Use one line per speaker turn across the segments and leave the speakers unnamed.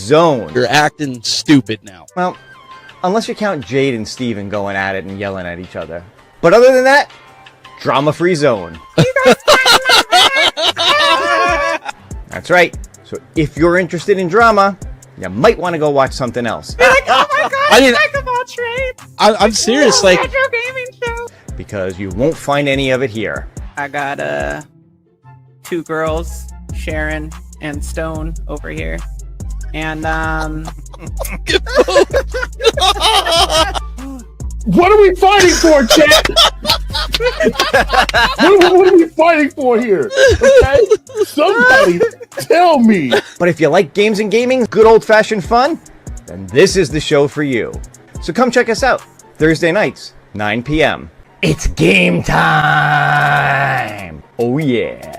zone.
You're acting stupid now.
Well, unless you count Jade and Steven going at it and yelling at each other. But other than that, drama-free zone. That's right. So if you're interested in drama, you might want to go watch something else.
You're like, oh my god,
I mean,
I'm
serious, like...
Retro gaming show.
Because you won't find any of it here.
I got, 2 girls, Sharon and Stone, over here. And,
What are we fighting for, chat? what are we fighting for here? Okay? Somebody tell me.
But if you like games and gaming, good old-fashioned fun, then this is the show for you. So come check us out. Thursday nights, 9 p.m. It's game time! Oh yeah!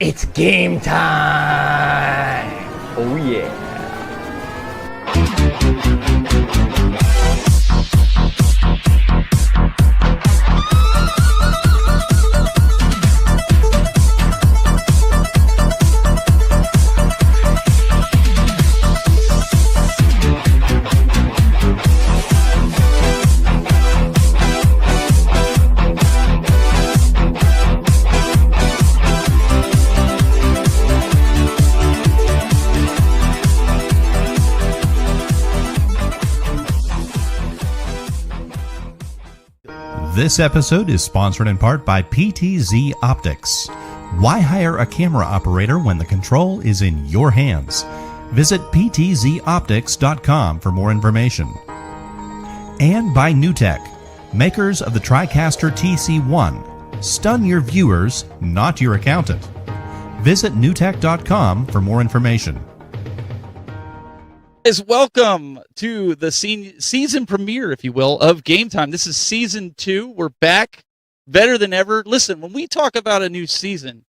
It's game time! Oh yeah!
This episode is sponsored in part by PTZ Optics. Why hire a camera operator when the control is in your hands? Visit ptzoptics.com for more information. And by NewTek. Makers of the TriCaster TC1. Stun your viewers, not your accountant. Visit newtech.com for more information.
Guys, welcome to the season premiere, if you will, of Game Time. This is season 2. We're back, better than ever. Listen, when we talk about a new season,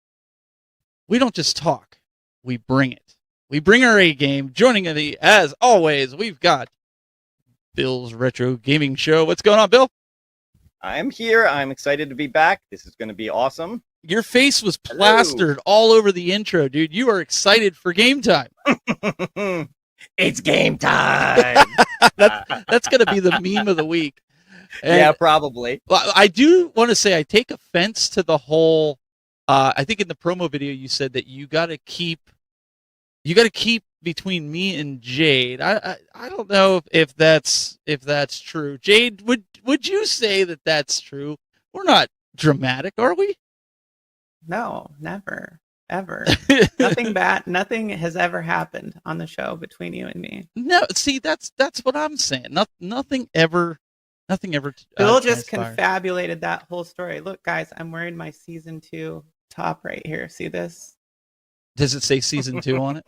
we don't just talk, we bring it. We bring our A game. Joining me, as always, we've got Bill's Retro Gaming Show. What's going on, Bill?
I'm here. I'm excited to be back. This is going to be awesome.
Your face was plastered all over the intro, dude. You are excited for Game Time.
It's game time.
That's going to be the meme of the week. And,
yeah, probably.
Well, I do want to say I take offense to the whole. I think in the promo video you said that you got to keep between me and Jade. I don't know if that's true. Jade, would you say that that's true? We're not dramatic, are we?
No, never, ever. Nothing bad. Nothing has ever happened on the show between you and me.
No, see, that's what I'm saying. Nothing ever.
Bill just
transpired.
confabulated that whole story. Look, guys, I'm wearing my season 2 top right here. See this?
Does it say season 2 on it?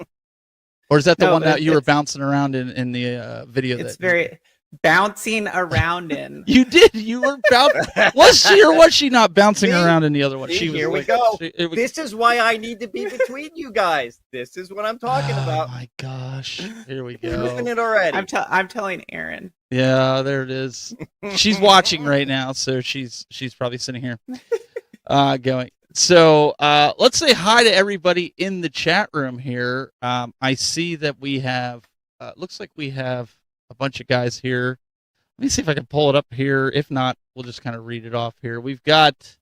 Or is that the one that you were bouncing around in the video?
It's very bouncing around in.
You did. You were bouncing. Was she or was she not bouncing around in the other one?
See,
She was.
here we go. This is why I need to be between you guys. This is what I'm talking about.
Oh my gosh! Here we
Proving
go.
it already.
I'm telling Aaron.
Yeah, there it is. She's watching right now, so she's probably sitting here, going. So let's say hi to everybody in the chat room here. I see that we have. Looks like we have a bunch of guys here. Let me see if I can pull it up here. If not, we'll just kind of read it off here. We've got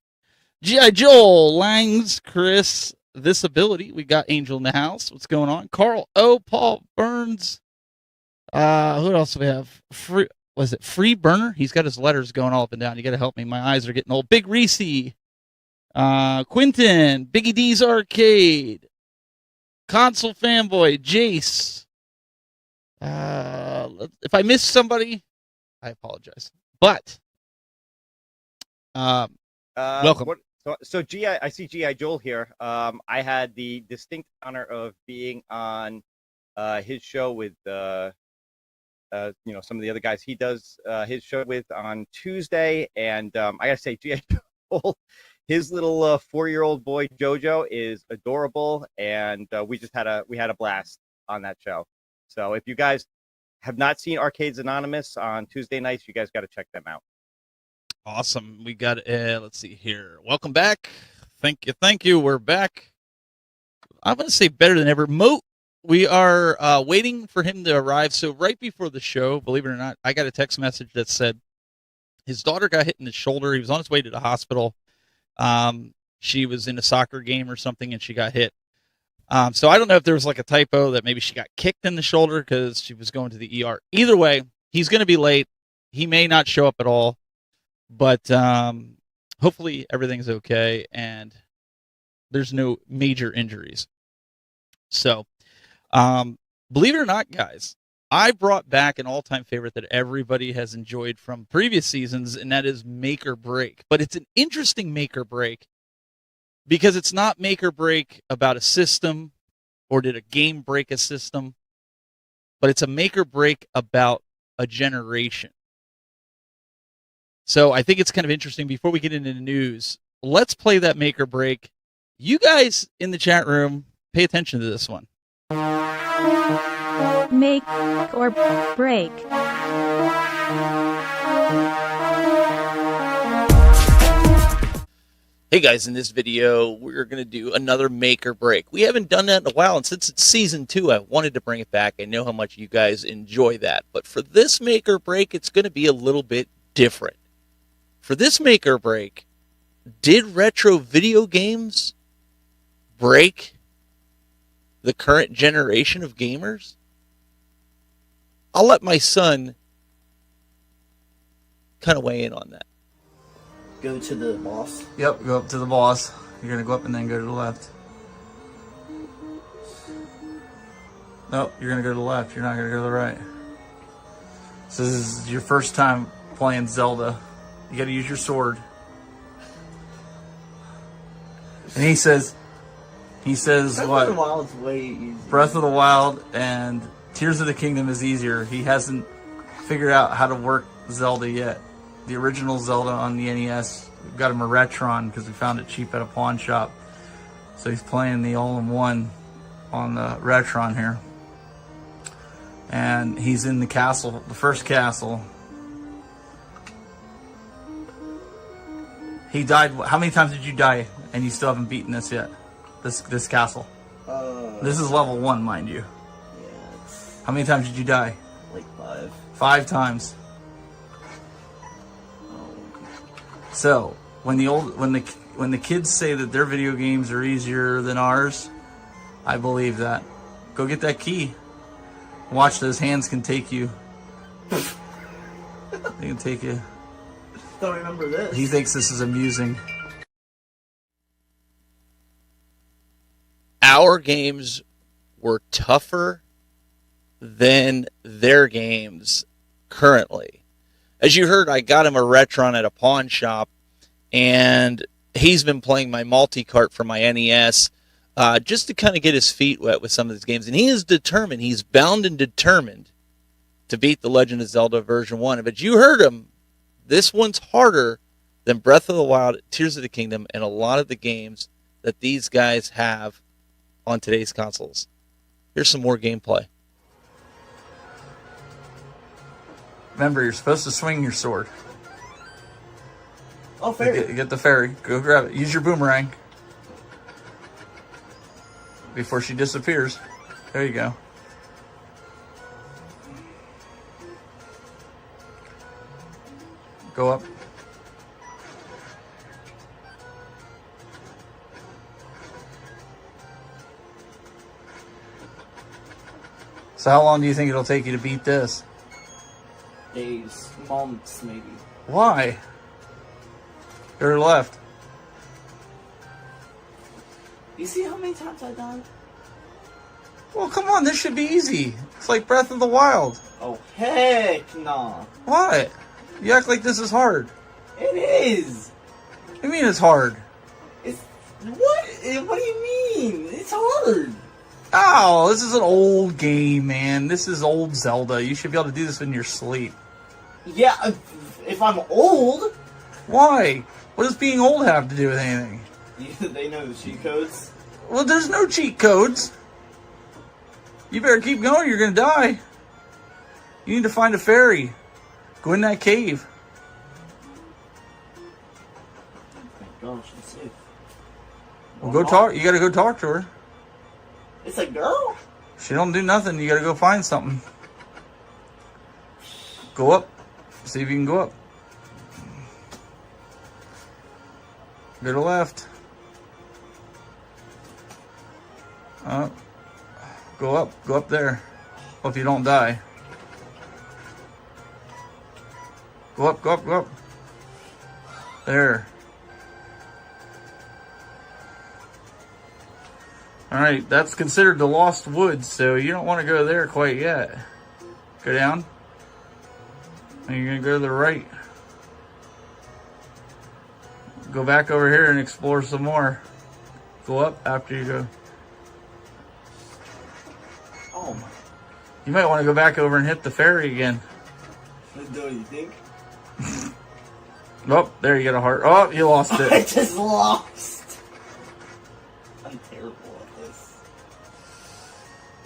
G.I. Joel, Langs, Chris, This Ability. We got Angel in the house. What's going on? Carl O, Paul Burns. Who else do we have? Free Burner? He's got his letters going all up and down. You got to help me. My eyes are getting old. Big Reese. Quinton, Biggie D's Arcade, Console Fanboy, Jace. If I missed somebody, I apologize. But welcome.
So I see G.I. Joel here. I had the distinct honor of being on his show with some of the other guys he does his show with on Tuesday, and I gotta say, G.I. Joel. His little 4-year-old boy Jojo is adorable, and we had a blast on that show. So if you guys have not seen Arcades Anonymous on Tuesday nights, you guys got to check them out.
Awesome. We got let's see here. Welcome back. Thank you. We're back. I'm going to say better than ever. Moat, we are waiting for him to arrive. So right before the show, believe it or not, I got a text message that said his daughter got hit in the shoulder. He was on his way to the hospital. She was in a soccer game or something and she got hit. So I don't know if there was like a typo that maybe she got kicked in the shoulder because she was going to the ER. Either way, he's going to be late. He may not show up at all, but hopefully everything's okay and there's no major injuries. So, believe it or not, guys, I brought back an all-time favorite that everybody has enjoyed from previous seasons, and that is Make or Break. But it's an interesting Make or Break because it's not Make or Break about a system or did a game break a system, but it's a Make or Break about a generation. So I think it's kind of interesting. Before we get into the news, let's play that Make or Break. You guys in the chat room, pay attention to this one.
Make or break.
Hey guys, in this video, we're going to do another Make or Break. We haven't done that in a while, and since it's season 2, I wanted to bring it back. I know how much you guys enjoy that. But for this Make or Break, it's going to be a little bit different. For this Make or Break, did retro video games break the current generation of gamers? I'll let my son kind of weigh in on that.
Go to the boss.
Yep, go up to the boss. You're gonna go up and then go to the left. Nope, you're gonna go to the left. You're not gonna go to the right. So this is your first time playing Zelda. You got to use your sword. And he says
Breath
what?
of the Wild's way easier.
Breath of the Wild and Tears of the Kingdom is easier. He hasn't figured out how to work Zelda yet. The original Zelda on the NES, we got him a Retron because we found it cheap at a pawn shop. So he's playing the all-in-one on the Retron here. And he's in the castle, the first castle. He died. How many times did you die and you still haven't beaten this yet? This castle. This is level 1, mind you.
Yeah,
How many times did you die?
like 5.
5 times. So when the kids say that their video games are easier than ours, I believe that. Go get that key. Watch, those hands can take you. They can take you.
Don't remember this.
He thinks this is amusing.
Our games were tougher than their games currently. As you heard, I got him a Retron at a pawn shop, and he's been playing my multi-cart for my NES just to kind of get his feet wet with some of these games. And he is determined, he's bound and determined to beat The Legend of Zelda version 1. But you heard him, this one's harder than Breath of the Wild, Tears of the Kingdom, and a lot of the games that these guys have on today's consoles. Here's some more gameplay.
Remember, you're supposed to swing your sword.
Oh, fair.
Get the fairy. Go grab it. Use your boomerang. Before she disappears. There you go. Go up. So how long do you think it'll take you to beat this?
Days, months, maybe.
Why? Go to the left.
You see how many times I died?
Well, come on, this should be easy. It's like Breath of the Wild.
Oh, heck nah.
What? You act like this is hard.
It is.
What do you mean it's hard?
It's what? What do you mean? It's hard.
Oh, this is an old game, man. This is old Zelda. You should be able to do this in your sleep.
Yeah, if I'm old.
Why? What does being old have to do with anything?
They know the cheat codes.
Well, there's no cheat codes. You better keep going, you're gonna die. You need to find a fairy. Go in that cave.
Thank God she's safe.
Well, go talk. You gotta go talk to her.
It's a girl?
She don't do nothing. You gotta go find something. Go up. See if you can go up. Go to the left. Go up. Go up there. Hope you don't die. Go up, go up, go up. There. Alright, that's considered the Lost Woods, so you don't want to go there quite yet. Go down. And you're going to go to the right. Go back over here and explore some more. Go up after you go.
Oh my.
You might want to go back over and hit the ferry again.
Do you think?
Oh, there you got a heart. Oh, you lost
I
it.
just lost. I'm terrible at this.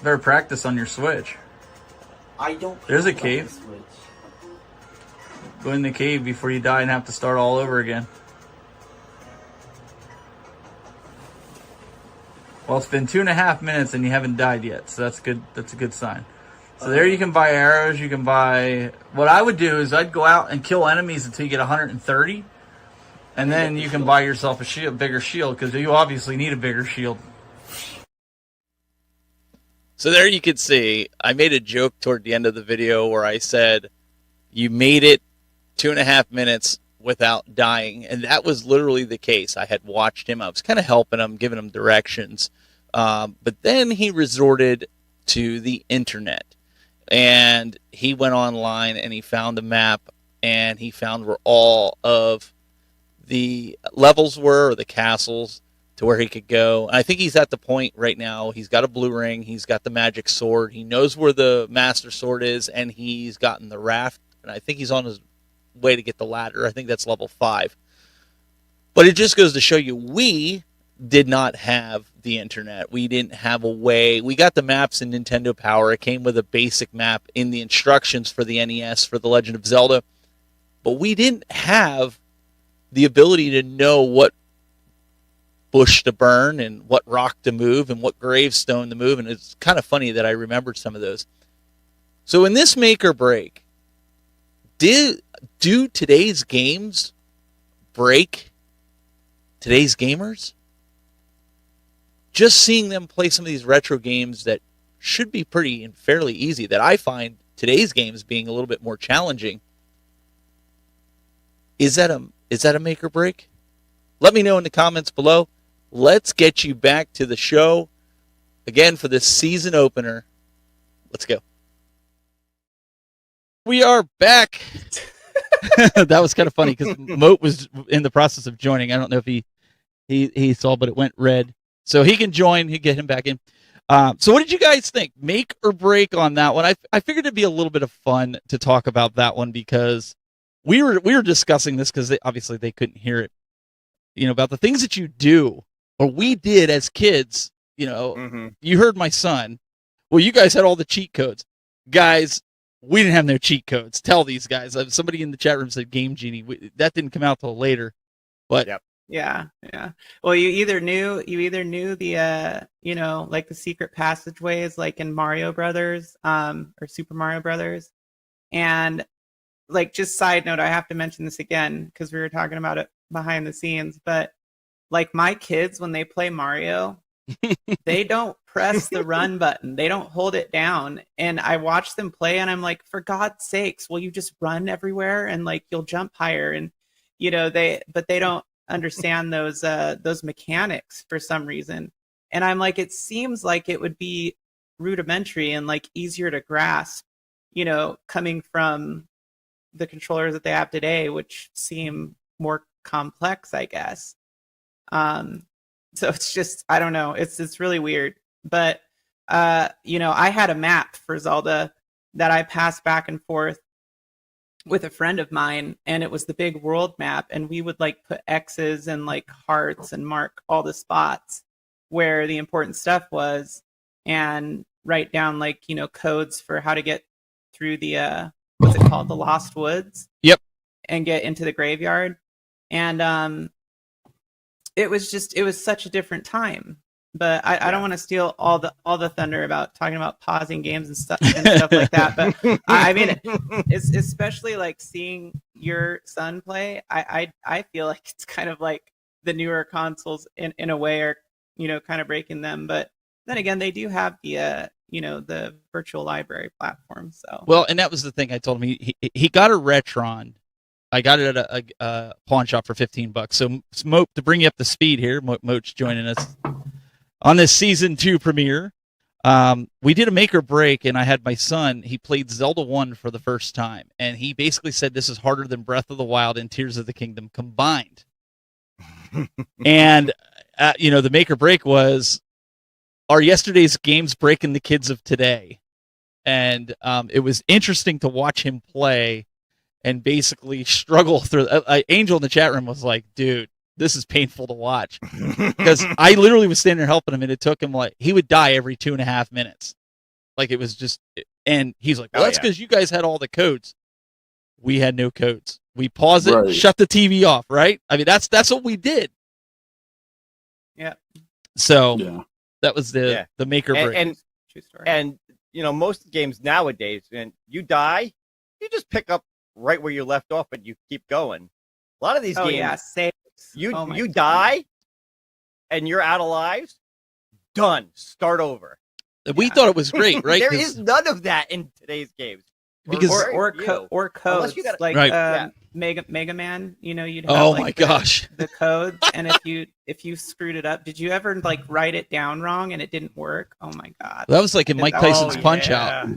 Better practice on your Switch.
I don't.
There's a
care about
cave.
the Switch.
Go in the cave before you die and have to start all over again. Well, it's been 2.5 minutes and you haven't died yet, so that's good. That's a good sign. So there you can buy arrows. You can buy... What I would do is I'd go out and kill enemies until you get 130. And then you can buy yourself a shield, bigger shield, because you obviously need a bigger shield.
So there you can see, I made a joke toward the end of the video where I said, you made it 2.5 minutes without dying. And that was literally the case. I had watched him. I was kind of helping him, giving him directions. But then he resorted to the internet. And he went online and he found a map and he found where all of the levels were, or the castles, to where he could go. And I think he's at the point right now. He's got a blue ring. He's got the magic sword. He knows where the master sword is, and he's gotten the raft. And I think he's on his way to get the ladder. I think that's level 5. But it just goes to show you, we did not have the internet. We didn't have a way. We got the maps in Nintendo Power. It came with a basic map in the instructions for the NES for The Legend of Zelda. But we didn't have the ability to know what bush to burn and what rock to move and what gravestone to move. And it's kind of funny that I remembered some of those. So in this make or break, do today's games break today's gamers? Just seeing them play some of these retro games that should be pretty and fairly easy, that I find today's games being a little bit more challenging. Is that a make or break? Let me know in the comments below. Let's get you back to the show again for this season opener. Let's go. We are back. That was kind of funny because Moat was in the process of joining. I don't know if he saw, but it went red. So he can join. He get him back in. So what did you guys think? Make or break on that one? I figured it'd be a little bit of fun to talk about that one because we were discussing this because obviously they couldn't hear it. You know, about the things that you do or we did as kids. You know, You heard my son. Well, you guys had all the cheat codes, guys. We didn't have no cheat codes. Tell these guys. Somebody in the chat room said Game Genie. That didn't come out till later. But
yeah. Well, you either knew the like the secret passageways, like in Mario Brothers, or Super Mario Brothers, and like just side note, I have to mention this again because we were talking about it behind the scenes, but like my kids when they play Mario. They don't press the run button. They don't hold it down. And I watch them play and I'm like, for God's sakes, will you just run everywhere and like you'll jump higher? And they don't understand those mechanics for some reason. And I'm like, it seems like it would be rudimentary and like easier to grasp, coming from the controllers that they have today, which seem more complex, I guess. So it's just, I don't know. It's really weird. But, I had a map for Zelda that I passed back and forth with a friend of mine, and it was the big world map. And we would like put X's and like hearts and mark all the spots where the important stuff was and write down like, codes for how to get through the, what's it called? The Lost Woods.
Yep.
And get into the graveyard. And, it was such a different time, but I don't want to steal all the thunder about talking about pausing games and stuff like that. But I mean, it's especially like seeing your son play. I feel like it's kind of like the newer consoles in a way are, kind of breaking them. But then again, they do have the, the virtual library platform. So
well, and that was the thing I told him. He got a Retron. I got it at a pawn shop for $15. So, Moat, to bring you up to speed here, Moat's joining us on this season 2 premiere. We did a make or break, and I had my son. He played Zelda 1 for the first time, and he basically said this is harder than Breath of the Wild and Tears of the Kingdom combined. And the make or break was, are yesterday's games breaking the kids of today? And it was interesting to watch him play. And basically struggle through. Angel in the chat room was like, "Dude, this is painful to watch," because I literally was standing there helping him, and it took him like he would die every 2.5 minutes. Like it was just, and he's like, "Well, that's because you guys had all the codes. We had no codes. We paused it, shut the TV off. Right? I mean, that's what we did."
Yeah.
So that was the make or break.
And most games nowadays, when you die, you just pick up right where you left off and you keep going. A lot of these games, you die and you're out of lives, done, start over.
We thought it was great, right?
There is none of that in today's games.
Because
or codes like Mega Man, you'd have
my gosh,
the codes, and if you screwed it up, did you ever like write it down wrong and it didn't work? Oh my god,
that was like in Mike Tyson's Punch Out.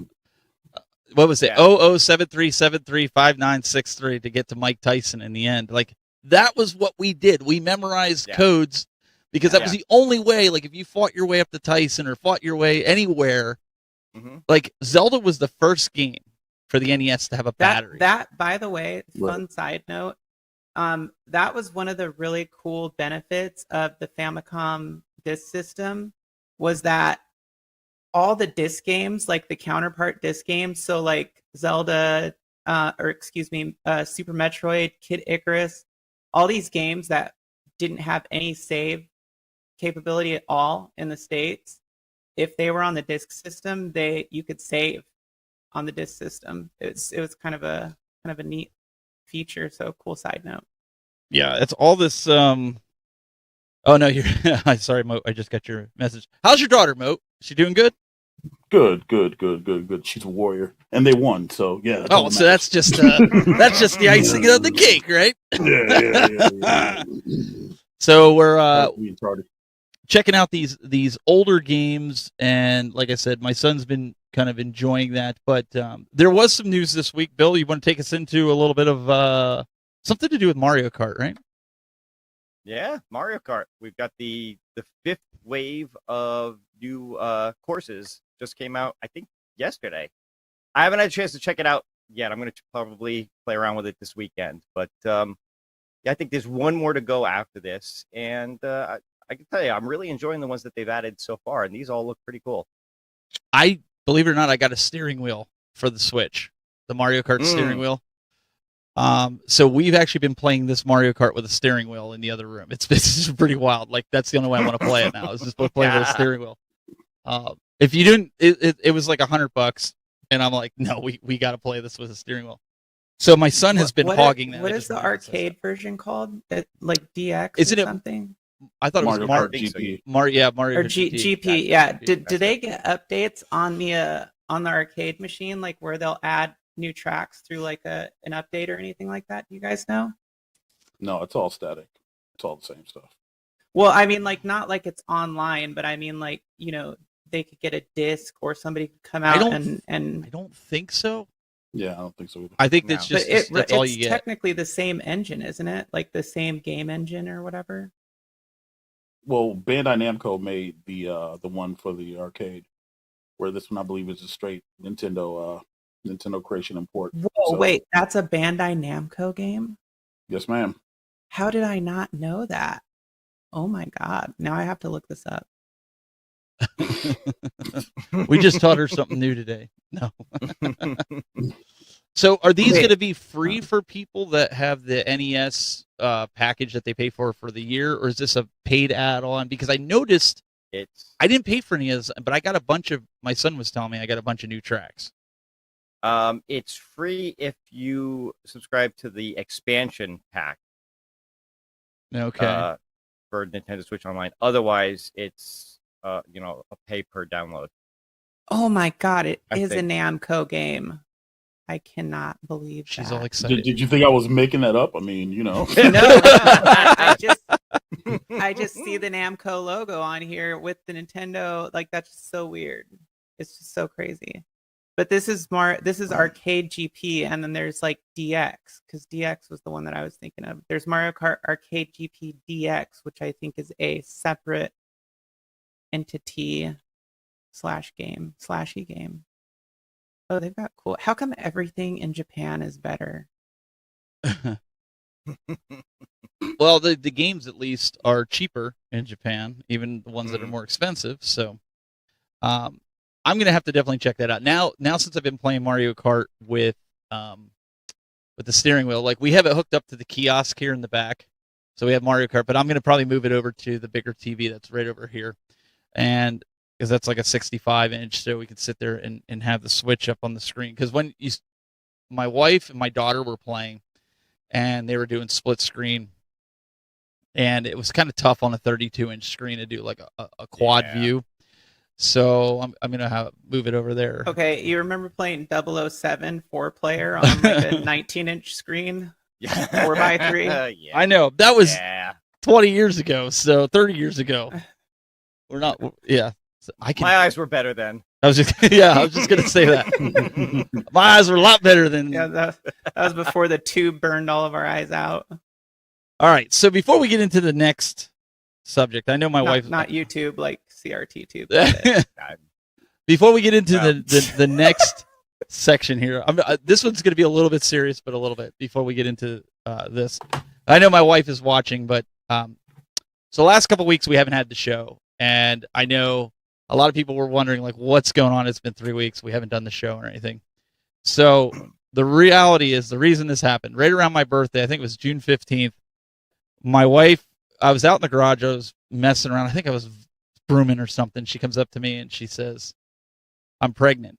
what was it?
Yeah.
0073735963 to get to Mike Tyson in the end. Like that was what we did. We memorized codes because that was the only way. Like if you fought your way up to Tyson or fought your way anywhere, like Zelda was the first game for the NES to have a battery.
That by the way, fun side note, that was one of the really cool benefits of the Famicom disc system was that all the disc games, like the counterpart disc games, so like Zelda, Super Metroid, Kid Icarus, all these games that didn't have any save capability at all in the States, if they were on the disc system, you could save on the disc system. It was kind of a neat feature. So cool side note.
Yeah, it's all this. Oh no, you're sorry, Mo. I just got your message. How's your daughter, Mo? Is she doing good?
Good. She's a warrior, and they won. So yeah.
Oh, so that's just the icing on the cake, right?
Yeah.
So we're checking out these older games, and like I said, my son's been kind of enjoying that. But there was some news this week. Bill, you want to take us into a little bit of something to do with Mario Kart, right?
Yeah, Mario Kart. We've got the fifth wave of new courses just came out, I think, yesterday. I haven't had a chance to check it out yet. I'm going to probably play around with it this weekend. But yeah, I think there's one more to go after this. And I can tell you, I'm really enjoying the ones that they've added so far. And these all look pretty cool.
Believe it or not, I got a steering wheel for the Switch, the Mario Kart steering wheel. So we've actually been playing this Mario Kart with a steering wheel in the other room. It's pretty wild. Like that's the only way I want to play it now. Is just playing with a steering wheel. If you didn't, it was like $100, and I'm like, no, we got to play this with a steering wheel. So my son has been hogging that.
What is the arcade version called? Like DX
Isn't
or
it
something?
I thought
Mario
it was
Kart GP.
Mario
Or GP. Yeah. Do they get updates on the arcade machine, like where they'll add new tracks through like an update or anything like that? Do you guys know?
No, it's all static. It's all the same stuff.
Well, I mean, like not like it's online, but I mean, like they could get a disc or somebody could come out and.
I don't think so.
Yeah, I don't think so either.
I think that's just that's all you get.
It's technically the same engine, isn't it? Like the same game engine or whatever.
Well, Bandai Namco made the one for the arcade, where this one I believe is a straight Nintendo creation import.
Whoa, wait, that's a Bandai Namco game?
Yes, ma'am.
How did I not know that? Oh my god! Now I have to look this up.
We just taught her something new today. No. So are these going to be free for people that have the NES package that they pay for the year, or is this a paid add-on? Because I noticed I didn't pay for any of this, but I got a bunch of, my son was telling me I got a bunch of new tracks.
It's free if you subscribe to the expansion pack.
Okay.
For Nintendo Switch Online. Otherwise, it's a pay per download.
Oh my god! It is a Namco game. I cannot believe
she's
that.
all excited.
Did you think I was making that up? I mean,
No. I just see the Namco logo on here with the Nintendo. Like that's just so weird. It's just so crazy. But this is Arcade GP, and then there's like DX, because DX was the one that I was thinking of. There's Mario Kart Arcade GP DX, which I think is a separate entity /game. Oh, they've got cool. How come everything in Japan is better?
Well, the games at least are cheaper in Japan, even the ones that are more expensive. So, I'm gonna have to definitely check that out. Now since I've been playing Mario Kart with the steering wheel, like we have it hooked up to the kiosk here in the back, so we have Mario Kart. But I'm gonna probably move it over to the bigger TV that's right over here, and because that's like a 65-inch, so we can sit there and have the Switch up on the screen. Because when my wife and my daughter were playing, and they were doing split screen, and it was kind of tough on a 32-inch screen to do like a quad view. So I'm gonna move it over there.
Okay, you remember playing 007 4-player on like a 19-inch screen, 4x3?
Yeah.
I know that was 20 years ago, so 30 years ago. We're not. Yeah, so I can.
My eyes were better then.
I was just going to say that. My eyes were a lot better than.
Yeah, that was before the tube burned all of our eyes out.
All right. So before we get into the next subject, I know my wife.
Not YouTube, like CRT tube.
Before we get into the next section here, this one's going to be a little bit serious, but a little bit before we get into this. I know my wife is watching, but so the last couple of weeks we haven't had the show, and I know a lot of people were wondering like what's going on. It's been 3 weeks, we haven't done the show or anything. So the reality is the reason this happened right around my birthday. I think it was June 15th. My wife, I was out in the garage. I was messing around. I think I was brooming or something. She comes up to me and she says, "I'm pregnant."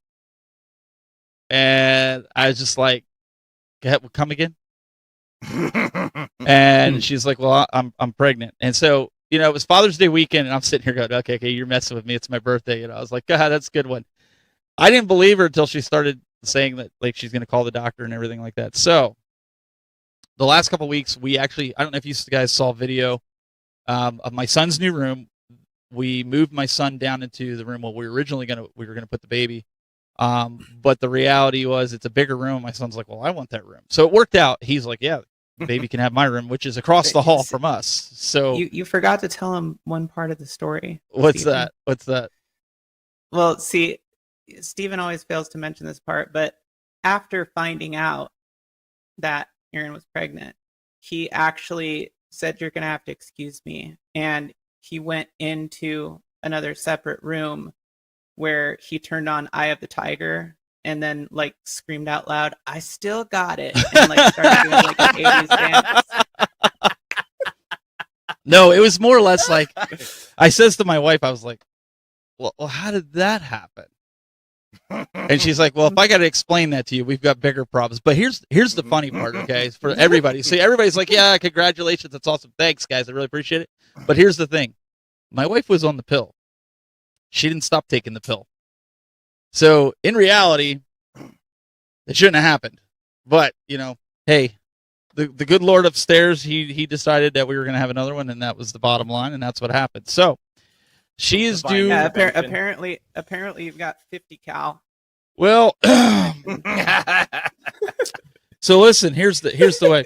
And I was just like, "Come again?" And she's like, "Well, I'm pregnant." And so, it was Father's Day weekend, and I'm sitting here going, okay, you're messing with me. It's my birthday. I was like, God, that's a good one. I didn't believe her until she started saying that, like, she's going to call the doctor and everything like that. So the last couple of weeks, we actually, I don't know if you guys saw video of my son's new room. We moved my son down into the room where we were originally going to put the baby. But the reality was it's a bigger room. My son's like, well, I want that room. So it worked out. He's like, yeah, the baby can have my room, which is across the hall from us. So
you forgot to tell him one part of the story.
What's
Steven.
that? What's that?
Well, see, Stephen always fails to mention this part, but after finding out that Erin was pregnant, he actually said, "You're going to have to excuse me." And he went into another separate room where he turned on Eye of the Tiger and then like screamed out loud, "I still got it," and like started doing like an 80s dance.
No, it was more or less like I says to my wife, I was like, well, how did that happen? And she's like, well, if I got to explain that to you, we've got bigger problems. But here's the funny part, okay, for everybody. See, everybody's like, yeah, congratulations, that's awesome, thanks, guys, I really appreciate it. But here's the thing, my wife was on the pill. She didn't stop taking the pill. So in reality, it shouldn't have happened. But hey, the good Lord upstairs, he decided that we were going to have another one, and that was the bottom line, and that's what happened. So she is due.
Yeah, apparently you've got 50 cal.
Well, so listen, here's the way.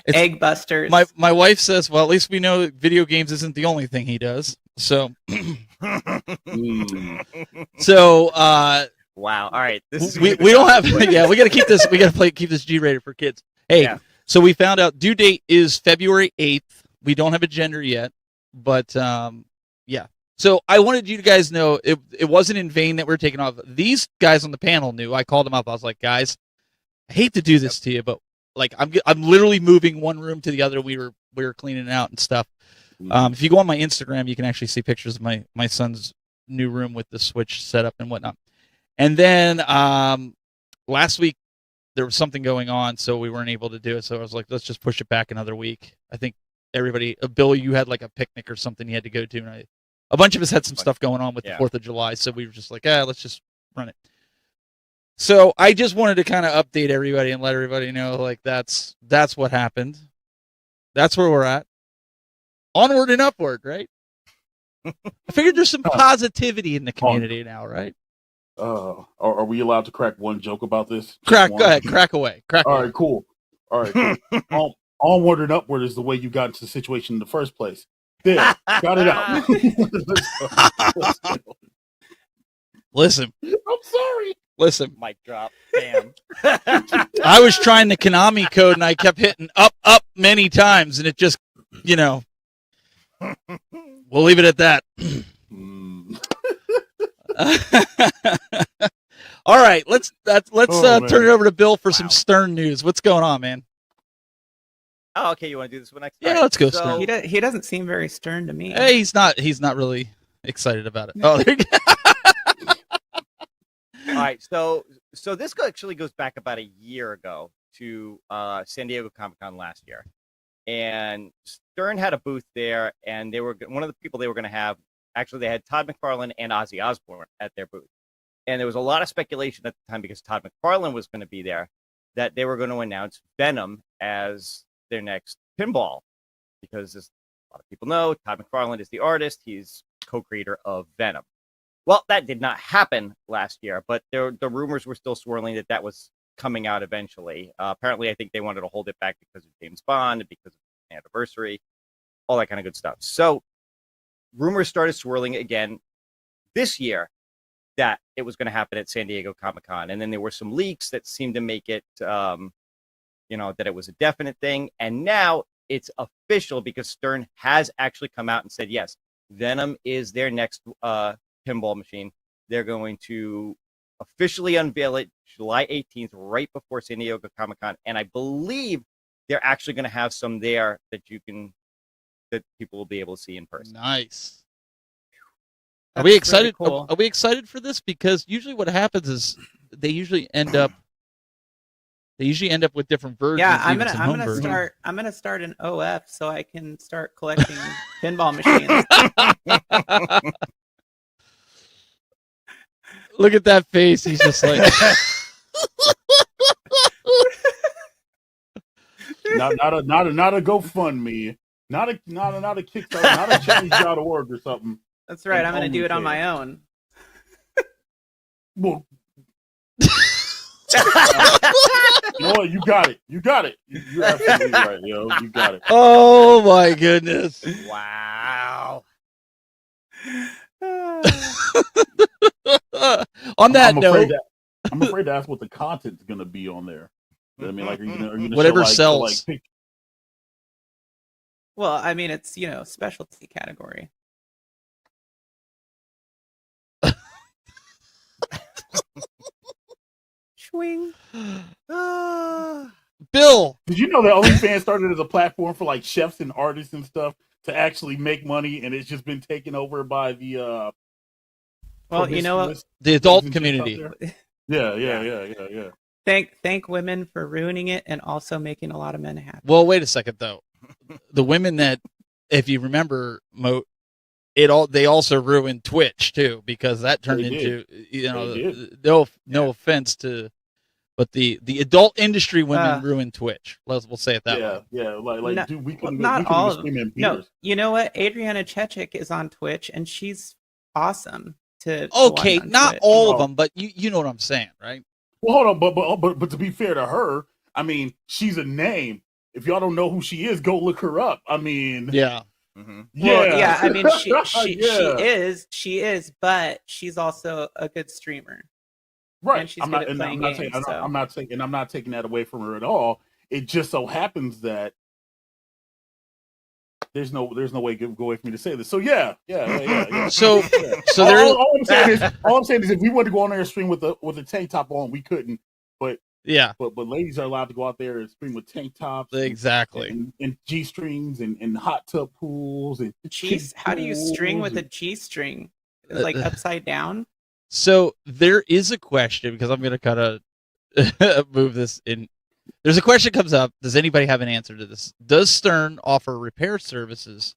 Egg busters.
My wife says, well, at least we know that video games isn't the only thing he does. So,
wow. All right.
We don't have. Yeah, we got to keep this. We got to keep this G-rated for kids. Hey, yeah. So we found out due date is February 8th. We don't have a gender yet, but yeah. So I wanted you guys to know it wasn't in vain that we were taking off. These guys on the panel knew. I called them up. I was like, guys, I hate to do this to you, but like I'm literally moving one room to the other. We were cleaning it out and stuff. If you go on my Instagram, you can actually see pictures of my son's new room with the Switch set up and whatnot. And then last week there was something going on, so we weren't able to do it. So I was like, let's just push it back another week. I think everybody, Bill, you had like a picnic or something you had to go to, and a bunch of us had some stuff going on with the 4th of July, so we were just like, let's just run it. So I just wanted to kind of update everybody and let everybody know, like, that's what happened. That's where we're at. Onward and upward, right? I figured there's some positivity in the community now, right?
Are we allowed to crack one joke about this?
Go ahead, crack away.
All right, cool. Onward and upward is the way you got into the situation in the first place. There, got it out.
Listen.
I'm sorry.
Listen.
Mic drop. Bam.
I was trying the Konami code and I kept hitting up many times, and it just, we'll leave it at that. All right, let's turn it over to Bill for some Stern news. What's going on, man?
Oh, okay. You want to do this one next?
Yeah,
right.
let's go.
So,
Stern.
He doesn't seem very stern to me.
Hey, he's not really excited about it. Oh, there you go.
All right, so this actually goes back about a year ago to San Diego Comic-Con last year, and Stern had a booth there, and they were one of the people they were going to have. Actually, they had Todd McFarlane and Ozzy Osbourne at their booth, and there was a lot of speculation at the time because Todd McFarlane was going to be there that they were going to announce Venom as their next pinball, because as a lot of people know, Todd McFarlane is the artist. He's co-creator of Venom. Well, that did not happen last year, but the rumors were still swirling that was coming out eventually. Apparently, I think they wanted to hold it back because of James Bond and because of the anniversary, all that kind of good stuff. So rumors started swirling again this year that it was going to happen at San Diego Comic-Con. And then there were some leaks that seemed to make it, that it was a definite thing. And now it's official because Stern has actually come out and said, yes, Venom is their next pinball machine. They're going to officially unveil it July 18th, right before San Diego Comic-Con. And I believe they're actually going to have some there that people will be able to see in person.
Nice.
That's
Are we excited?
really cool.
Are we excited for this? Because usually what happens is they usually end up with different versions.
Yeah, I'm
even some home versions.
gonna start an OF so I can start collecting pinball machines.
Look at that face. He's just like
not a GoFundMe, not a Kickstarter, not a change.org or something.
That's right. I'm gonna do it on my own.
Well, you know what? You got it. You're absolutely right, yo. You got it.
Oh my goodness.
Wow.
On that note,
I'm afraid that's what the content's gonna be on there. I mean, like, are you gonna
whatever
show,
sells.
Well, I mean, it's specialty category. Swing.
Bill.
Did you know that OnlyFans started as a platform for like chefs and artists and stuff to actually make money, and it's just been taken over by the
Well, you know what?
The adult community.
Yeah.
Thank women for ruining it and also making a lot of men happy.
Well, wait a second though. The women that, if you remember, they also ruined Twitch too, because that turned into no offense to, but the adult industry women ruined Twitch. We'll say it that way.
Yeah. Like dude, we couldn't
not all of
them.
No, you know what? Adriana Chechik is on Twitch and she's awesome. To
okay,
watch on
not
Twitch.
all of them, but you know what I'm saying, right?
Well, hold on, but to be fair to her, I mean, she's a name. If y'all don't know who she is, go look her up. I mean,
yeah.
Mm-hmm. Well, yeah. I mean, she is, but she's also a good streamer,
right?
And she's I'm not
taking that away from her at all. It just so happens that there's no way to go away from me to say this. So yeah.
So
all I'm saying is if we wanted to go on there and stream with a tank top on, we couldn't. But
yeah,
but ladies are allowed to go out there and stream with tank tops,
exactly,
and G strings and hot tub pools and
how do you string with a G string? Like upside down?
So there is a question, because I'm going to kind of move this in. There's a question comes up. Does anybody have an answer to this? Does Stern offer repair services?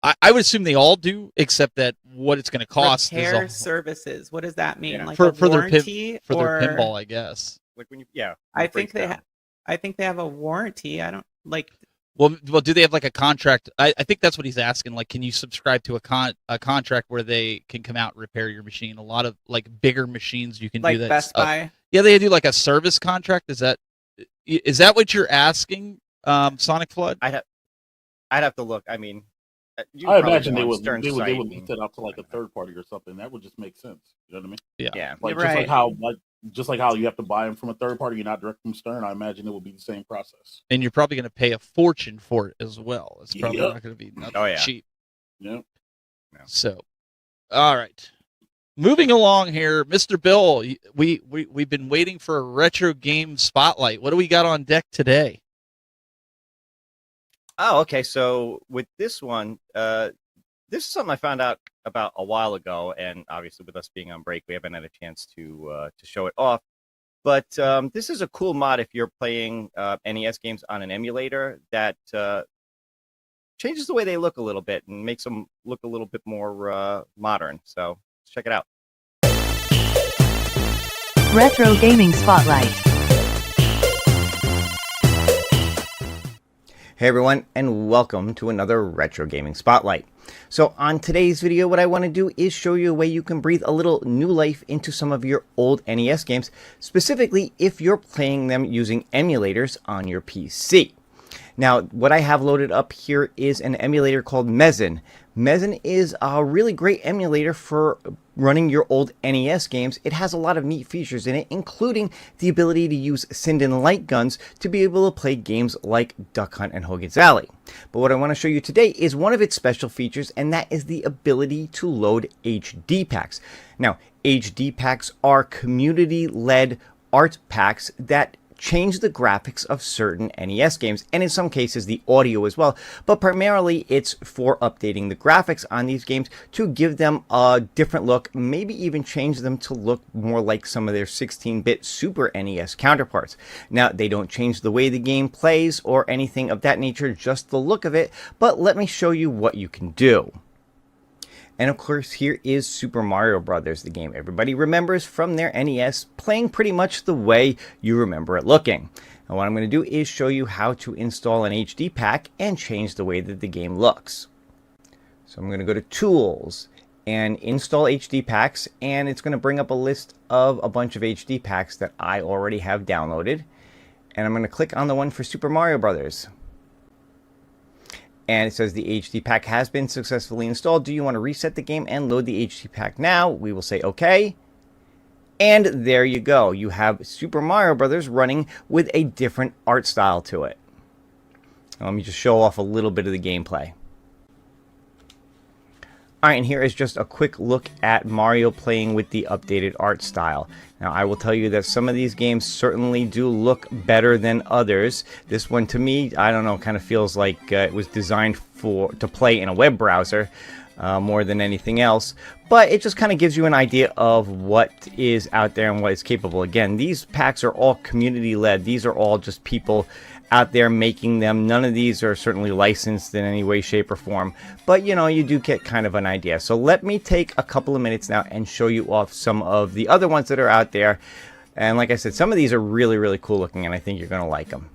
I would assume they all do, except that what it's going to cost
repair services. What does that mean?
Yeah.
Like
for
their
pinball, I guess.
Like when
I think they have a warranty. I don't like.
Well, do they have like a contract? I think that's what he's asking. Like, can you subscribe to a contract where they can come out and repair your machine? A lot of like bigger machines you can
like
do that.
Best Buy.
Yeah, they do like a service contract. Is that what you're asking, Sonic Flood?
I'd have to look. I mean,
I imagine they would lease it out to like a third party or something. That would just make sense. You know what I mean?
Yeah.
Like, just like how you have to buy them from a third party, you're not direct from Stern. I imagine it would be the same process.
And you're probably going to pay a fortune for it as well. It's probably not going to be cheap.
Yeah.
So, all right. Moving along here, Mr. Bill, we've been waiting for a retro game spotlight. What do we got on deck today?
Oh, okay. So with this one, this is something I found out about a while ago, and obviously with us being on break, we haven't had a chance to show it off. But this is a cool mod if you're playing NES games on an emulator that changes the way they look a little bit and makes them look a little bit more modern. So let's check it out.
Retro Gaming Spotlight.
Hey everyone, and welcome to another Retro Gaming Spotlight. So on today's video, what I want to do is show you a way you can breathe a little new life into some of your old NES games, specifically if you're playing them using emulators on your PC. Now, what I have loaded up here is an emulator called Mezen. Mezen is a really great emulator for running your old NES games. It has a lot of neat features in it, including the ability to use Sinden light guns to be able to play games like Duck Hunt and Hogan's Alley. But what I want to show you today is one of its special features, and that is the ability to load HD packs. Now, HD packs are community-led art packs that change the graphics of certain NES games, and in some cases the audio as well, but primarily it's for updating the graphics on these games to give them a different look, maybe even change them to look more like some of their 16-bit Super NES counterparts. Now, they don't change the way the game plays or anything of that nature, just the look of it, but let me show you what you can do. And of course, here is Super Mario Brothers, the game everybody remembers from their NES, playing pretty much the way you remember it looking. And what I'm going to do is show you how to install an HD pack and change the way that the game looks. So I'm going to go to Tools and Install HD Packs, and it's going to bring up a list of a bunch of HD packs that I already have downloaded. And I'm going to click on the one for Super Mario Brothers. And it says the HD pack has been successfully installed. Do you want to reset the game and load the HD pack now? We will say OK. And there you go. You have Super Mario Brothers running with a different art style to it. Now, let me just show off a little bit of the gameplay. Alright, and here is just a quick look at Mario playing with the updated art style. Now, I will tell you that some of these games certainly do look better than others. This one, to me, I don't know, kind of feels like it was designed to play in a web browser more than anything else. But it just kind of gives you an idea of what is out there and what is capable. Again, these packs are all community-led. These are all just people out there making them. None of these are certainly licensed in any way, shape, or form, but you know, you do get kind of an idea. So let me take a couple of minutes now and show you off some of the other ones that are out there. And like I said, some of these are really, really cool looking, and I think you're going to like them.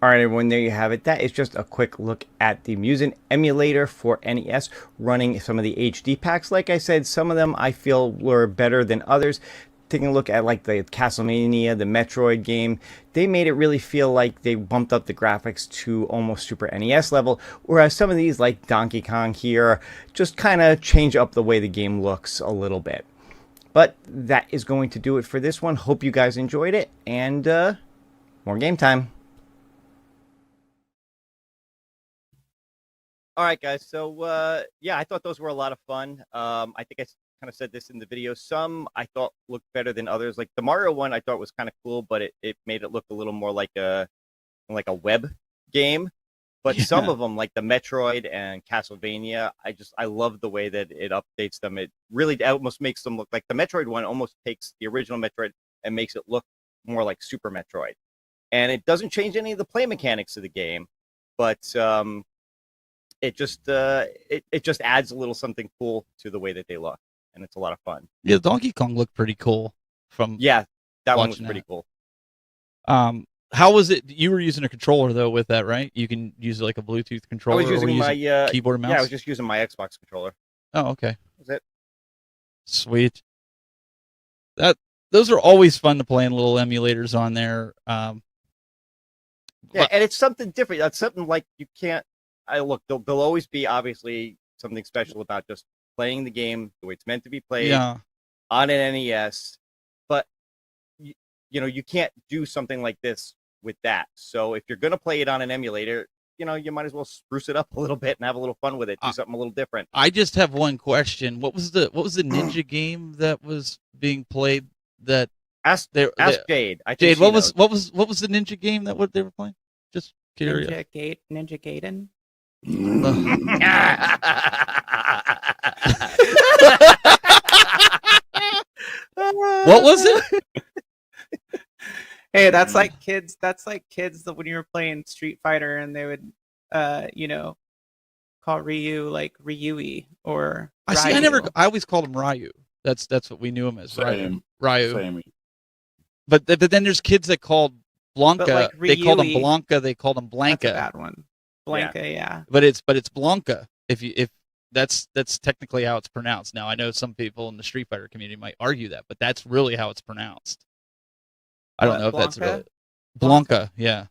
Alright everyone, there you have it. That is just a quick look at the Mezen emulator for NES running some of the HD packs. Like I said, some of them I feel were better than others. Taking a look at like the Castlevania, the Metroid game, they made it really feel like they bumped up the graphics to almost Super NES level, whereas some of these like Donkey Kong here just kind of change up the way the game looks a little bit. But that is going to do it for this one. Hope you guys enjoyed it, and more game time. All right, guys. So, yeah, I thought those were a lot of fun. I think I kind of said this in the video. Some I thought looked better than others. Like the Mario one, I thought was kind of cool, but it made it look a little more like a web game. But some
Yeah.
of them, like the Metroid and Castlevania, I love the way that it updates them. It really almost makes them look like the Metroid one almost takes the original Metroid and makes it look more like Super Metroid. And it doesn't change any of the play mechanics of the game, but it just adds a little something cool to the way that they look, and it's a lot of fun.
Yeah, Donkey Kong looked pretty cool. From
Yeah, that one was
Watching
pretty
that.
cool.
How was it? You were using a controller though with that, right? You can use like a Bluetooth
I
controller.
was
or were
using
you
my
keyboard and mouse.
yeah, I was just using my Xbox controller.
Oh, okay.
That was it.
Sweet. Those are always fun to play in little emulators on there.
Yeah,
But-
and it's something different. That's something like you can't. There'll always be obviously something special about just playing the game the way it's meant to be played
yeah.
on an NES, but you can't do something like this with that. So if you're gonna play it on an emulator, you might as well spruce it up a little bit and have a little fun with it. Do something a little different.
I just have one question. What was the ninja game that was being played? That
Ask Jade. I think
Jade,
she
what
knows.
was the ninja game that what they were playing? Just curious.
Ninja Gaiden.
What was it?
Hey, that's like kids. That's like kids that when you were playing Street Fighter and they would, call Ryu like Ryui or.
I see.
Ryu.
I always called him Ryu. That's what we knew him as.
Same.
Ryu.
Same.
But then there's kids that called Blanca.
like
They called him
Ryui.
Blanca. They called him Blanca.
That's a bad one. Blanca, yeah.
But it's Blanca. If that's technically how it's pronounced. Now I know some people in the Street Fighter community might argue that, but that's really how it's pronounced. I don't
What,
know if that's
Blanca?
really Blanca. Yeah.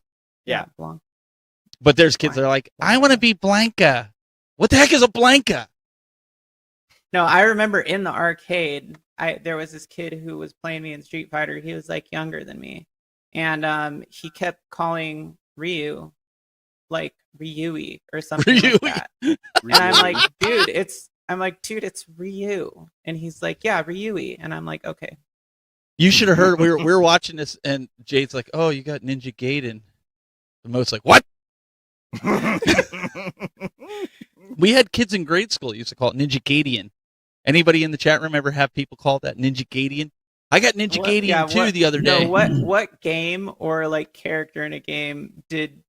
Yeah.
Blanca.
But there's kids that are like, I want to be Blanca. What the heck is a Blanca?
No, I remember in the arcade, there was this kid who was playing me in Street Fighter. He was like younger than me, and he kept calling Ryu like Ryui or something
Ryui.
like that. And I'm like, dude, it's Ryu, and he's like, yeah, Ryui, and I'm like, okay.
You should have heard. We were watching this, and Jade's like, "Oh, you got Ninja Gaiden." The most like, what? We had kids in grade school used to call it Ninja Gaiden. Anybody in the chat room ever have people call that Ninja Gaiden? I got Ninja Gaiden the other day.
No, what game or like character in a game did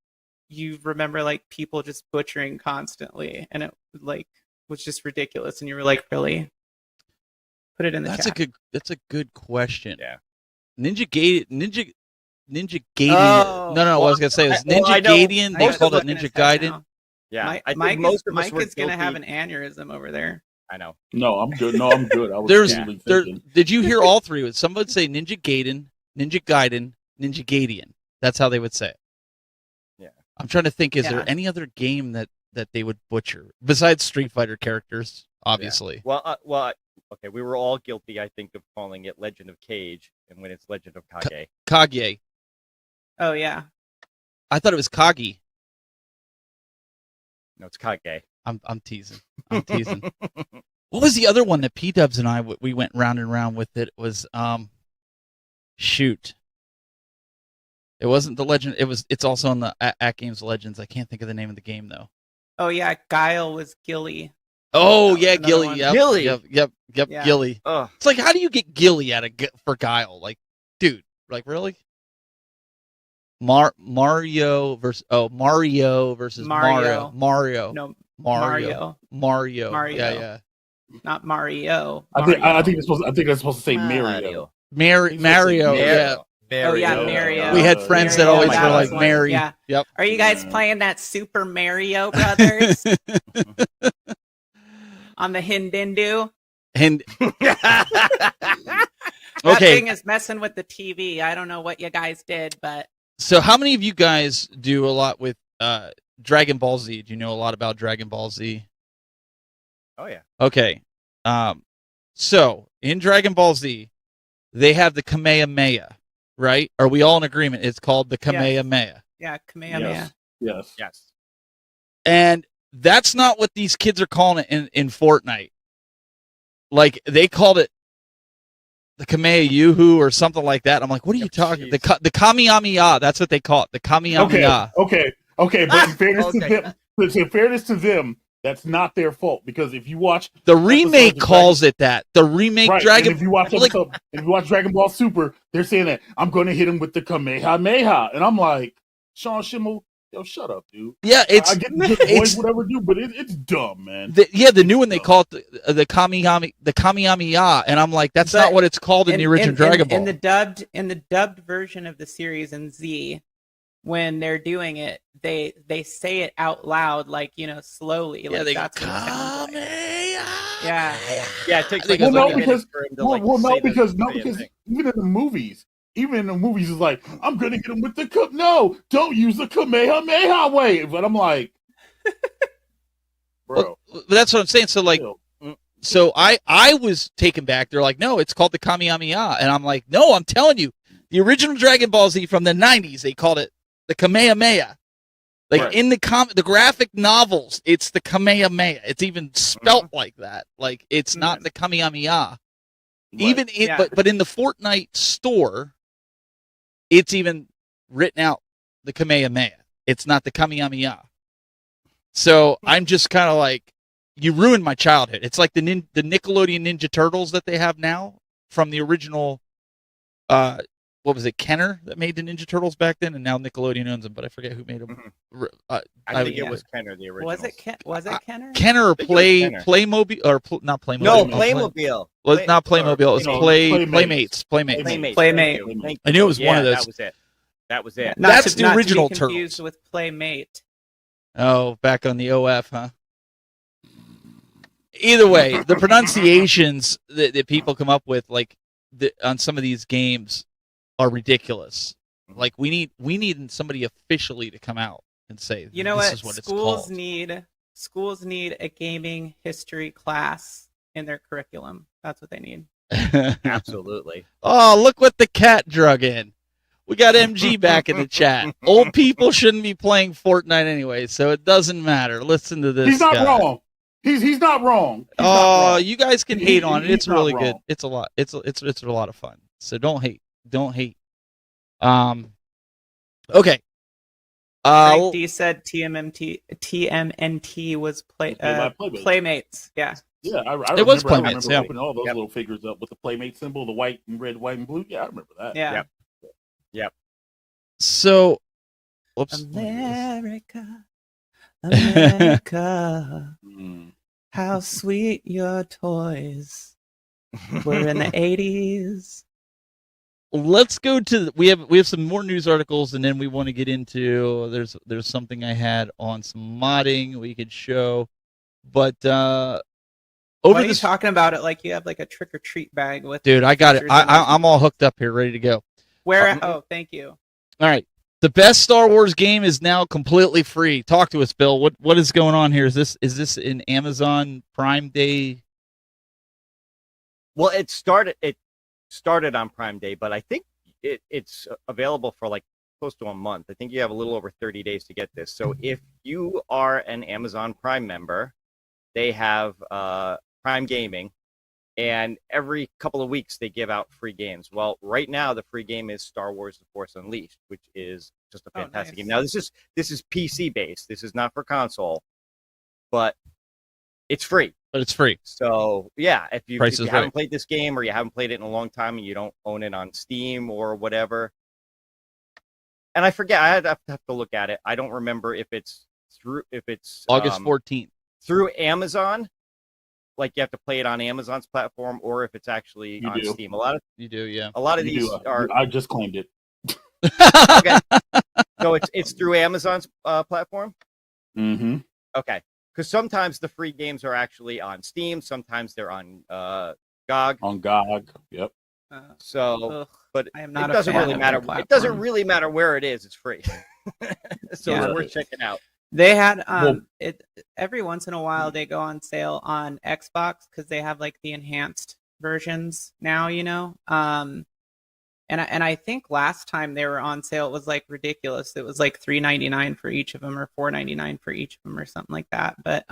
you remember like people just butchering constantly, and it like was just ridiculous, and you were like, really? Put it in the chat.
That's a good question.
Yeah.
Ninja Gaiden.
Oh,
no. What I was gonna say was Ninja
I know.
Gaiden. They
Most
called
of
it
Looking
Ninja
at that
Gaiden.
now.
Yeah,
Mike is gonna have an aneurysm over there.
I know.
No, I'm good. I was
There's
really
there.
thinking.
Did you hear all three? Some would say Ninja Gaiden, Ninja Gaiden, Ninja Gaiden. That's how they would say it.
Yeah.
I'm trying to think. Is
Yeah.
there any other game that they would butcher besides Street Fighter characters? Obviously.
Well, okay. We were all guilty, I think, of calling it Legend of Cage, and when it's Legend of Kage.
Kage.
Oh yeah.
I thought it was Kagi.
No, it's Kage.
I'm teasing. I'm teasing. What was the other one that P Dubs and I we went round and round with? It was shoot. It wasn't the Legend. It's also on the at Games Legends. I can't think of the name of the game though.
Oh yeah, Guile was Gilly.
Oh
That was
yeah,
another
Gilly.
one.
Yep,
Gilly.
Yep.
Yeah.
Gilly.
Oh,
It's like, how do you get Gilly for Guile? Like, dude, like really? Mario versus Mario. Mario.
No,
Mario.
Mario.
Yeah.
Not Mario.
I think it's supposed to say
Mario.
Mario.
Mario. Yeah.
Oh yeah,
Mario.
Mario.
We had friends that
Mario,
always
that
were
was
like
one.
Mary.
Yeah.
Yep.
Are you guys playing that Super Mario Brothers on the Hindindu?
And
That
okay,
thing is messing with the TV. I don't know what you guys did, but
so how many of you guys do a lot with Dragon Ball Z? Do you know a lot about Dragon Ball Z?
Oh yeah.
Okay. So in Dragon Ball Z, they have the Kamehameha, right? Are we all in agreement? It's called the Kamehameha.
yeah, Kamehameha.
Yes.
Yes.
And that's not what these kids are calling it in Fortnite. Like, they called it the Kamehameha or something like that. I'm like, what are you talking?
jeez.
The Kamehameha. That's what they call it. The Kamehameha.
Okay. Okay, but in fairness
Okay.
to them, in fairness to them, that's not their fault because if you watch
The remake calls it that. The remake
right,
Dragon.
and if you watch
like,
if you watch Dragon Ball Super, they're saying that I'm going to hit him with the Kamehameha, and I'm like, Sean Schimmel, yo, shut up, dude.
yeah,
I get the good voice, whatever, dude, but it's dumb, man.
The new one they call it the Kamehameha, and I'm like, that's not what it's called in the original Dragon Ball.
In the dubbed version of the series in Z, when they're doing it, they say it out loud, like, you know, slowly.
Yeah,
Like,
they
that's
go,
what it sounds like.
Yeah.
Yeah, it takes
I think
like
it's
a
like-
minute for him to like say
because
the same thing.
even in the movies, it's like, I'm gonna hit him with the no, don't use the Kamehameha wave. But I'm like, bro,
Well, that's what I'm saying. So like,
still.
so I was taken back. They're like, no, it's called the Kamehameha, and I'm like, no, I'm telling you, the original Dragon Ball Z from the '90s, they called it the Kamehameha. Like
Right.
in the graphic novels, it's the Kamehameha. It's even spelt like that. Like it's not the Kamehameha. Even but in the Fortnite store, it's even written out the Kamehameha. It's not the Kamehameha. So I'm just kind of like, you ruined my childhood. It's like the Nickelodeon Ninja Turtles that they have now from the original. What was it, Kenner that made the Ninja Turtles back then, and now Nickelodeon owns them, but I forget who made them.
I think it was Kenner, the original.
Was it Kenner?
Kenner or
I think it was Kenner.
Playmobil or not Playmobil?
No, Playmobil.
Well, it's not Playmobil. It was
Playmates.
Playmates.
Playmate.
Thank
I knew it was
you.
one of
Yeah,
those.
That was it.
That's the
not
original
to be confused
Turtles.
with Playmate.
Oh, back on the OF, huh? Either way, the pronunciations that people come up with, like on some of these games, are ridiculous. Like we need somebody officially to come out and say,
You know
this
what?
is what it's
Schools
called.
schools need a gaming history class in their curriculum. That's what they need.
Absolutely.
Oh, look what the cat drug in. We got MG back in the chat. Old people shouldn't be playing Fortnite anyway, so it doesn't matter. Listen to this.
He's not
guy.
wrong. He's not wrong. He's not
Oh,
wrong.
you guys can hate on it.
He's
It's
not
really
wrong.
good. It's a lot. It's a lot of fun. So don't hate. Don't hate. Okay.
Frank D said TMNT was
Playmates.
Playmates. Yeah.
Yeah, I
It was
remember,
Playmates,
I
yeah.
remember opening all those little figures up with the Playmate symbol, the white and red, white and blue. Yeah, I remember that.
Yeah.
Yep.
So, whoops.
America, America,
Mm.
how sweet your toys were in the 80s.
Let's go to we have some more news articles, and then we want to get into there's something I had on some modding we could show, but
Why
over
are you
this
talking about it like you have like a trick or treat bag with
dude, I got it.
pictures and
I'm all hooked up here, ready to go.
where oh, thank you.
All right, the best Star Wars game is now completely free. Talk to us, Bill. What is going on here? Is this an Amazon Prime Day?
Well, it started on Prime Day, but I think it's available for like close to a month. I think you have a little over 30 days to get this. So if you are an Amazon Prime member, they have Prime Gaming, and every couple of weeks they give out free games. Well, right now the free game is Star Wars: The Force Unleashed, which is just a fantastic game. Now this is PC based. This is not for console, but it's free.
But it's free.
So yeah, if you
Price is
haven't
right.
played this game or you haven't played it in a long time and you don't own it on Steam or whatever, and I forget, I have to look at it. I don't remember if it's
August 14th.
through Amazon, like you have to play it on Amazon's platform, or if it's actually on
do.
Steam. A lot of
Yeah.
these are
I just claimed it.
okay. So it's through Amazon's platform.
Mm-hmm.
Okay, because sometimes the free games are actually on Steam. Sometimes they're on GOG.
On GOG. Yep.
So,
Ugh,
but
I am
it
not a
doesn't
fan
really
of
matter.
their
It doesn't
platform.
really matter where it is. It's free. So
Yeah.
it's worth checking out.
They had
Well-
it every once in a while they go on sale on Xbox because they have like the enhanced versions now, you know. And I think last time they were on sale it was like ridiculous. It was like $3.99 for each of them or $4.99 for each of them or something like that. But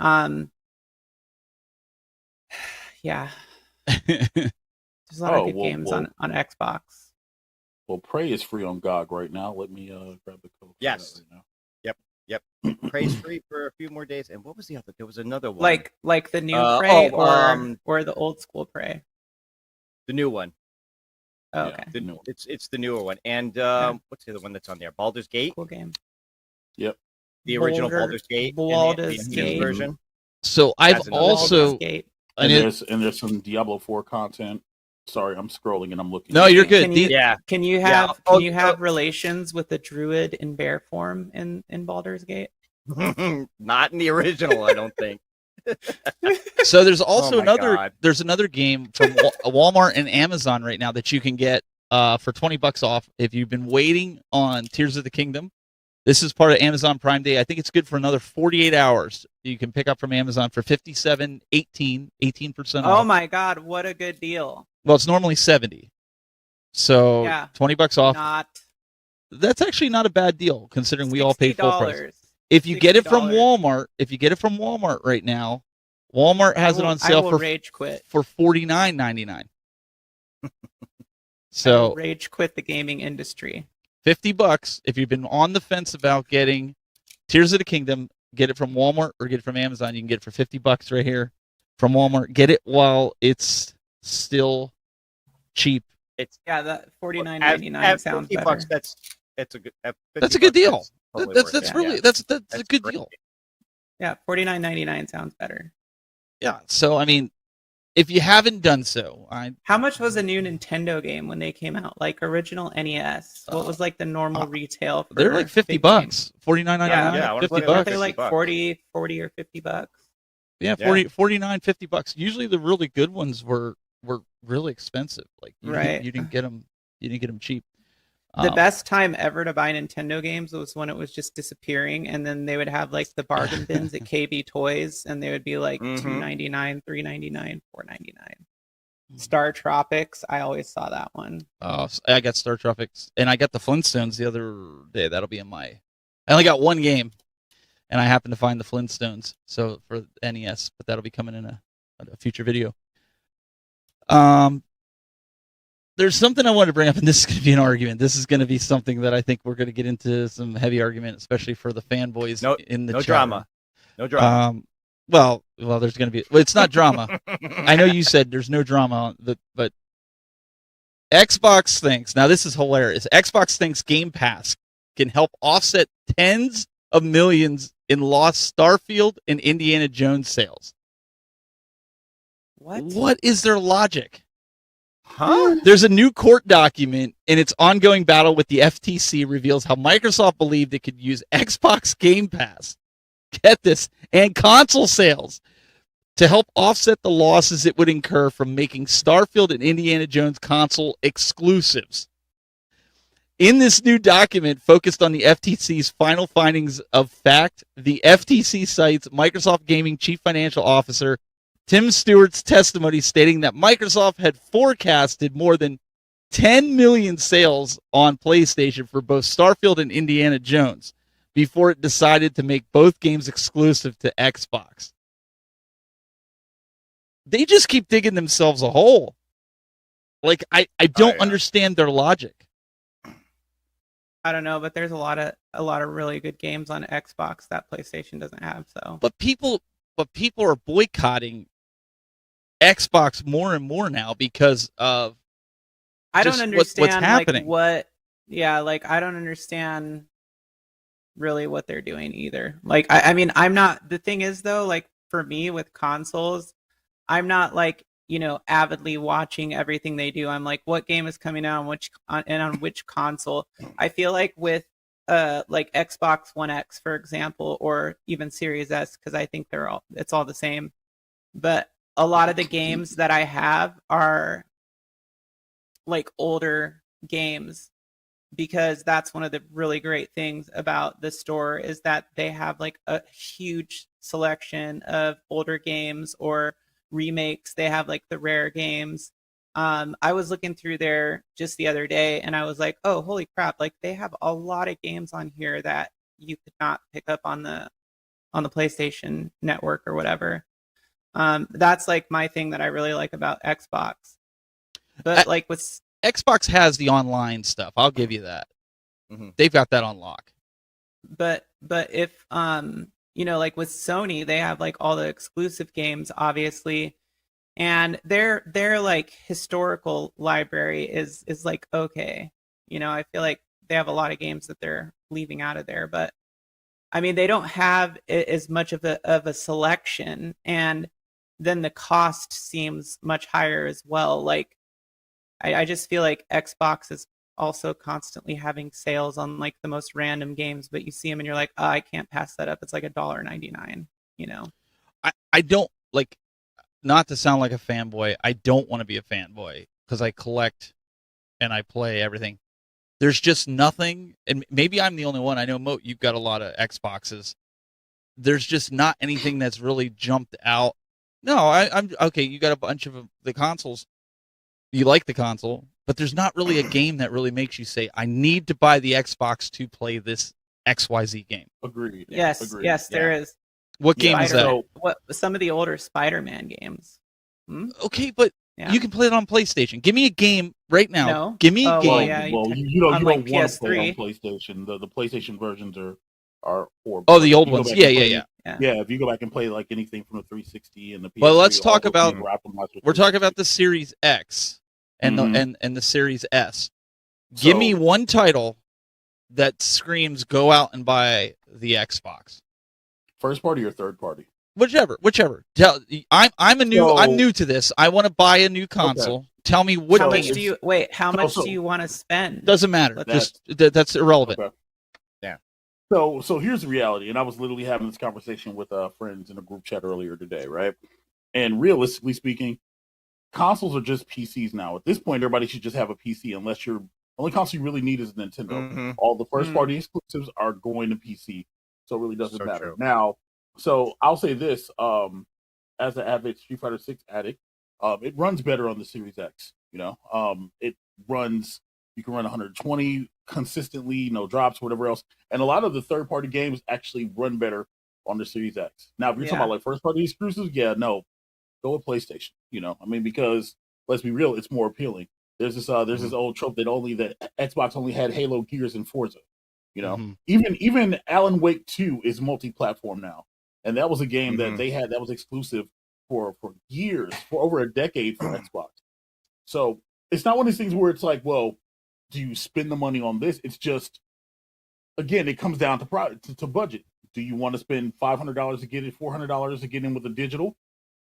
yeah, there's a lot of good games on Xbox.
Well, Prey is free on GOG right now. Let me grab the code. for
Yes.
that right now.
Yep. Prey's free for a few more days. And what was the other? There was another one.
Like the new
Uh,
Prey
oh,
or the old school Prey.
the new one.
Oh,
Yeah.
okay,
It's the newer one. And what's the other one that's on there? Baldur's Gate.
cool game.
Yep.
The original Baldur's Gate.
Baldur's
the
Gate.
version.
So I've
That's another
also
Baldur's Gate.
And
and it-
there's some Diablo 4 content. Sorry, I'm scrolling and I'm looking.
no, you're good.
Can you,
Yeah.
Can you
Yeah.
have
Oh,
can you have relations with the druid in bear form in Baldur's Gate?
Not in the original, I don't think.
So there's also
my
another
God.
there's another game from Walmart and Amazon right now that you can get for $20 off if you've been waiting on Tears of the Kingdom. This is part of Amazon Prime Day. I think it's good for another 48 hours. You can pick up from Amazon for 18% off.
Oh my god, what a good deal!
Well, it's normally 70. So
Yeah.
$20 off.
Not
That's actually not a bad deal considering we all pay full price.
$60.
If you get it from
$60.
Walmart, right now, Walmart has it on sale
I will
for
rage quit.
for $49.99.
I will
So
rage quit the gaming industry.
$50 if you've been on the fence about getting Tears of the Kingdom, get it from Walmart or get it from Amazon. You can get it for $50 right here from Walmart. Get it while it's still cheap.
Yeah, that $49.99 sounds
$50,
better.
that's a good.
That's a good deal.
That's totally
That's
worth
that's
it.
really
Yeah.
that's a
That's
good
great.
deal.
Yeah, $49.99 sounds better.
Yeah. So I mean, if you haven't done so,
How much was a new Nintendo game when they came out? Like original NES. What was like the normal retail for
they're like
big games?
$50, $49.99,
Yeah, I wanna say
Weren't
$50.
they like
$50.
40 or $50?
Yeah,
Yeah.
40, $49, $50. Usually the really good ones were really expensive. Like
Right.
you didn't get them cheap.
The best time ever to buy Nintendo games was when it was just disappearing, and then they would have like the bargain bins at KB Toys, and they would be like
Mhm.
$2.99, $3.99, $4.99. Star Tropics, I always saw that one.
I got Star Tropics, and I got the Flintstones the other day. That'll be in my. I only got one game, and I happened to find the Flintstones. So for NES, but that'll be coming in a future video. There's something I wanted to bring up, and this is going to be an argument. This is going to be something that I think we're going to get into some heavy argument, especially for the fanboys in the
No
chat
drama.
room.
No drama.
Well, there's going to be. Well, it's not drama. I know you said there's no drama, but Xbox thinks, now this is hilarious. Xbox thinks Game Pass can help offset tens of millions in lost Starfield and Indiana Jones sales.
What?
What is their logic?
Huh?
There's a new court document in its ongoing battle with the FTC reveals how Microsoft believed it could use Xbox Game Pass, get this, and console sales to help offset the losses it would incur from making Starfield and Indiana Jones console exclusives. In this new document focused on the FTC's final findings of fact, the FTC cites Microsoft Gaming Chief Financial Officer Tim Stewart's testimony stating that Microsoft had forecasted more than 10 million sales on PlayStation for both Starfield and Indiana Jones before it decided to make both games exclusive to Xbox. They just keep digging themselves a hole. Like I don't understand their logic.
I don't know, but there's a lot of really good games on Xbox that PlayStation doesn't have. So,
But people are boycotting Xbox more and more now because of
I don't
just
understand
what's happening.
I don't understand really what they're doing either. Like I mean, I'm not, the thing is though, like for me with consoles, I'm not like, avidly watching everything they do. I'm like, what game is coming out on which console? I feel like with like Xbox One X, for example, or even Series S, because I think it's all the same. But a lot of the games that I have are like older games, because that's one of the really great things about the store is that they have like a huge selection of older games or remakes. They have like the rare games. I was looking through there just the other day and I was like, oh, holy crap, like they have a lot of games on here that you could not pick up on the PlayStation network or whatever. That's like my thing that I really like about Xbox. But like with
Xbox has the online stuff. I'll give you that.
Mhm.
They've got that on lock.
but if like with Sony, they have like all the exclusive games, obviously, and their like historical library is like okay. I feel like they have a lot of games that they're leaving out of there, but I mean they don't have as much of a selection, and then the cost seems much higher as well. Like I just feel like Xbox is also constantly having sales on like the most random games, but you see them and you're like, oh, I can't pass that up. It's like $1.99.
I don't like, not to sound like a fanboy. I don't want to be a fanboy because I collect and I play everything. There's just nothing, and maybe I'm the only one. I know, Moat, you've got a lot of Xboxes. There's just not anything that's really jumped out. No, I'm okay. You got a bunch of the consoles. You like the console, but there's not really a game that really makes you say, I need to buy the Xbox to play this XYZ game.
Agreed.
Yes,
Agreed.
yes, there is.
What game is that?
What some of the older Spider-Man games?
Okay, but you can play it on PlayStation. Give me a game right now.
No?
Give me a game.
Well, yeah,
you don't
like
want to play
PS3.
on PlayStation. The PlayStation versions are horrible.
Oh, the old
If you go
ones.
back and
Yeah.
play- Yeah, if you go back and play like anything from the 360 and the PS3,
Well, let's
all
talk
those
about.
games are optimized for
We're talking about
360.
the Series X and the Series S.
So-
Give me one title that screams, "Go out and buy the Xbox."
First party or third party?
Whichever. I'm new to this. I want to buy a new console. Tell me what
How
game.
much do you How much do you want to spend?
Doesn't matter. That's irrelevant.
Okay.
Yeah.
So here's the reality, and I was literally having this conversation with friends in a group chat earlier today, right? And realistically speaking, consoles are just PCs now. At this point, everybody should just have a PC, unless your only console you really need is Nintendo.
Mhm.
All the first party exclusives are going to PC, so it really doesn't
So
matter.
true.
Now, so I'll say this: as an avid Street Fighter 6 addict, it runs better on the Series X. It runs. You can run 120 consistently, no drops, whatever else. And a lot of the third-party games actually run better on the Series X. Now, if you're talking about like first-party exclusives, no, go with PlayStation. Because let's be real, it's more appealing. There's this old trope that Xbox only had Halo, Gears, and Forza. Even Alan Wake 2 is multi-platform now, and that was a game that they had that was exclusive for years, for over a decade for Xbox. So it's not one of these things where it's like, well, do you spend the money on this? It's just, again, it comes down to budget. Do you want to spend $500 to get it, $400 to get in with a digital,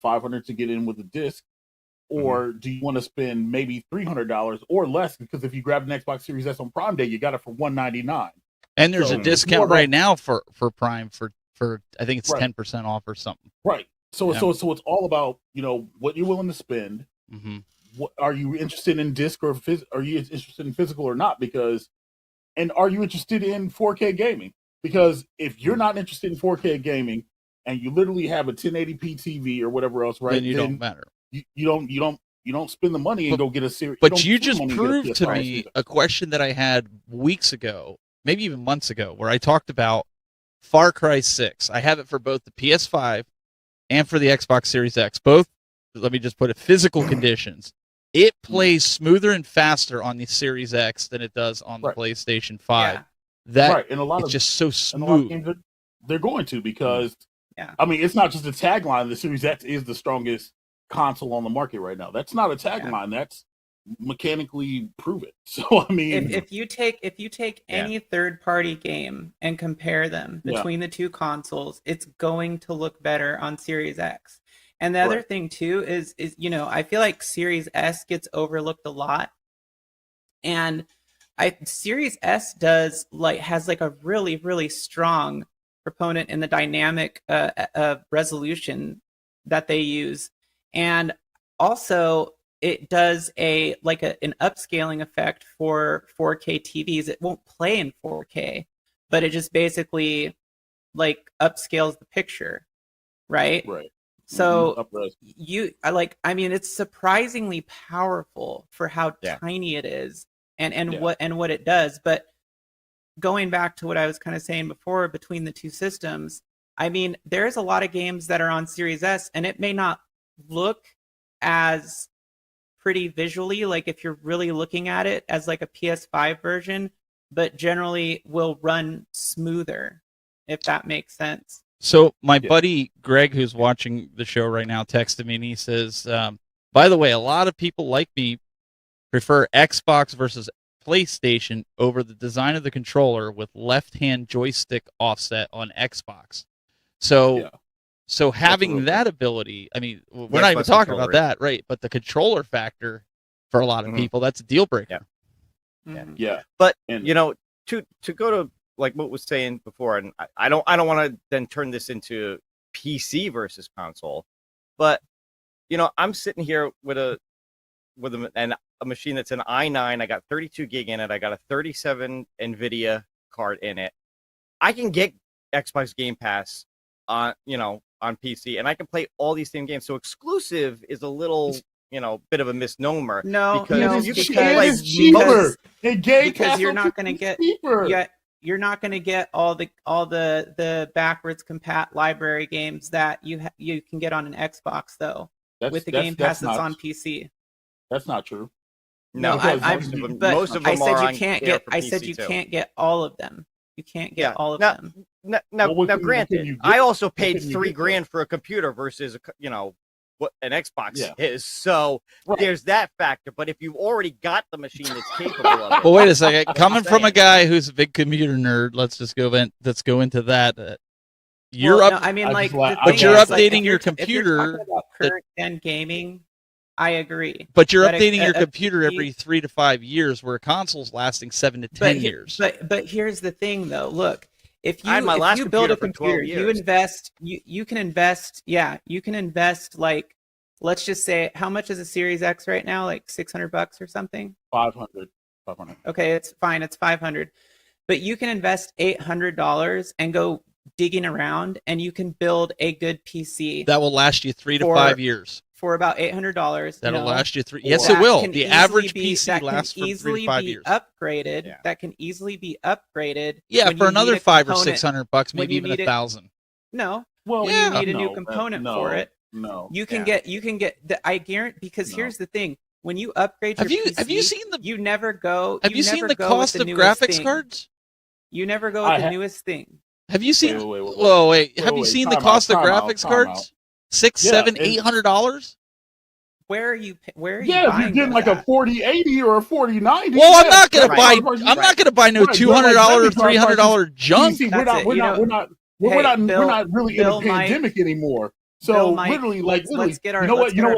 $500 to get in with a disc, or do you want to spend maybe $300 or less? Because if you grab an Xbox Series S on Prime Day, you got it for $199.
And there's
So
a
it's
discount
more
right
about-
now for Prime for I think it's
Right.
10% off or something.
Right. So
Yeah.
so it's all about what you're willing to spend.
Mm-hmm.
What are you interested in, disc or are you interested in physical or not? And are you interested in 4K gaming? Because if you're not interested in 4K gaming and you literally have a 1080p TV or whatever else, right?
Then you don't matter.
You don't spend the money and go get a series.
But you just proved to me a question that I had weeks ago, maybe even months ago, where I talked about Far Cry 6. I have it for both the PS5 and for the Xbox Series X. Both, let me just put it, physical conditions. It plays smoother and faster on the Series X than it does on the PlayStation 5.
Yeah.
That
and a lot
it's
of
just so
and a lot of
smooth.
games they're going to, because
Yeah.
I mean, it's not just a tagline. The Series X is the strongest console on the market right now. That's not a tagline. That's mechanically proven. So I mean,
If you take any third party game and compare them between the two consoles, it's going to look better on Series X. And the other thing too is I feel like Series S gets overlooked a lot. And Series S has a really, really strong proponent in the dynamic resolution that they use. And also it does an upscaling effect for 4K TVs. It won't play in 4K, but it just basically upscales the picture, right?
Right.
So it's surprisingly powerful for how tiny it is and what it does. But going back to what I was kind of saying before, between the two systems, I mean, there's a lot of games that are on Series S, and it may not look as pretty visually, like if you're really looking at it as like a PS5 version, but generally will run smoother, if that makes sense.
So my buddy Greg, who's watching the show right now, texted me and he says, by the way, a lot of people like me prefer Xbox versus PlayStation over the design of the controller with left-hand joystick offset on Xbox. So having that ability, I mean, we're not even talking about that, right? But the controller factor for a lot of people, that's a deal breaker.
Yeah.
But to go to like what was saying before, and I don't want to then turn this into PC versus console, but I'm sitting here with a machine that's an i9. I got 32 gig in it. I got a 37 NVIDIA card in it. I can get Xbox Game Pass on PC, and I can play all these same games. So exclusive is a little bit of a misnomer.
No,
because
you
because
you're not going to get you're not going to get all the backwards compat library games that you can get on an Xbox though. With the Game Pass that's on PC.
That's not true.
No,
most of them are. I said you can't get all of them. You can't get all of them.
Now, granted, I also paid $3,000 for a computer versus what an Xbox is. So there's that factor. But if you've already got the machine that's capable of it.
Well, wait a second. Coming from a guy who's a big computer nerd, let's go into that.
But you're
updating your computer.
If you're about current gen gaming, I agree.
But you're updating your computer every 3 to 5 years, where a console's lasting 7 to 10 years.
But here's the thing, though. Look, if you build a computer, you invest. You can invest. Yeah, you can invest. Like, let's just say, how much is a Series X right now? Like $600 or something.
500.
Okay, it's fine. It's 500. But you can invest $800 and go digging around, and you can build a good PC
that will last you 3 to 5 years.
For about $800,
that'll last you 3. Yes, it will. The average PC lasts for 3 to 5 years.
Upgraded. Yeah. That can easily be upgraded.
Yeah, for another $500 or $600, maybe even $1,000.
No.
Well,
you need a new component for it.
No.
You can get. I guarantee, because here's the thing: when you upgrade your PC,
have you seen the?
You never go.
Have you seen the cost of graphics cards?
You never go with the newest thing.
Have you seen? Wait. Have you seen the cost of graphics cards? $600, $700, $800.
Where are you?
Yeah, if you're getting like a 4080 or a 4090.
Well, I'm not gonna buy. I'm not gonna buy no $200 or $300 junk.
See, we're not really in a pandemic anymore. So literally,
let's get our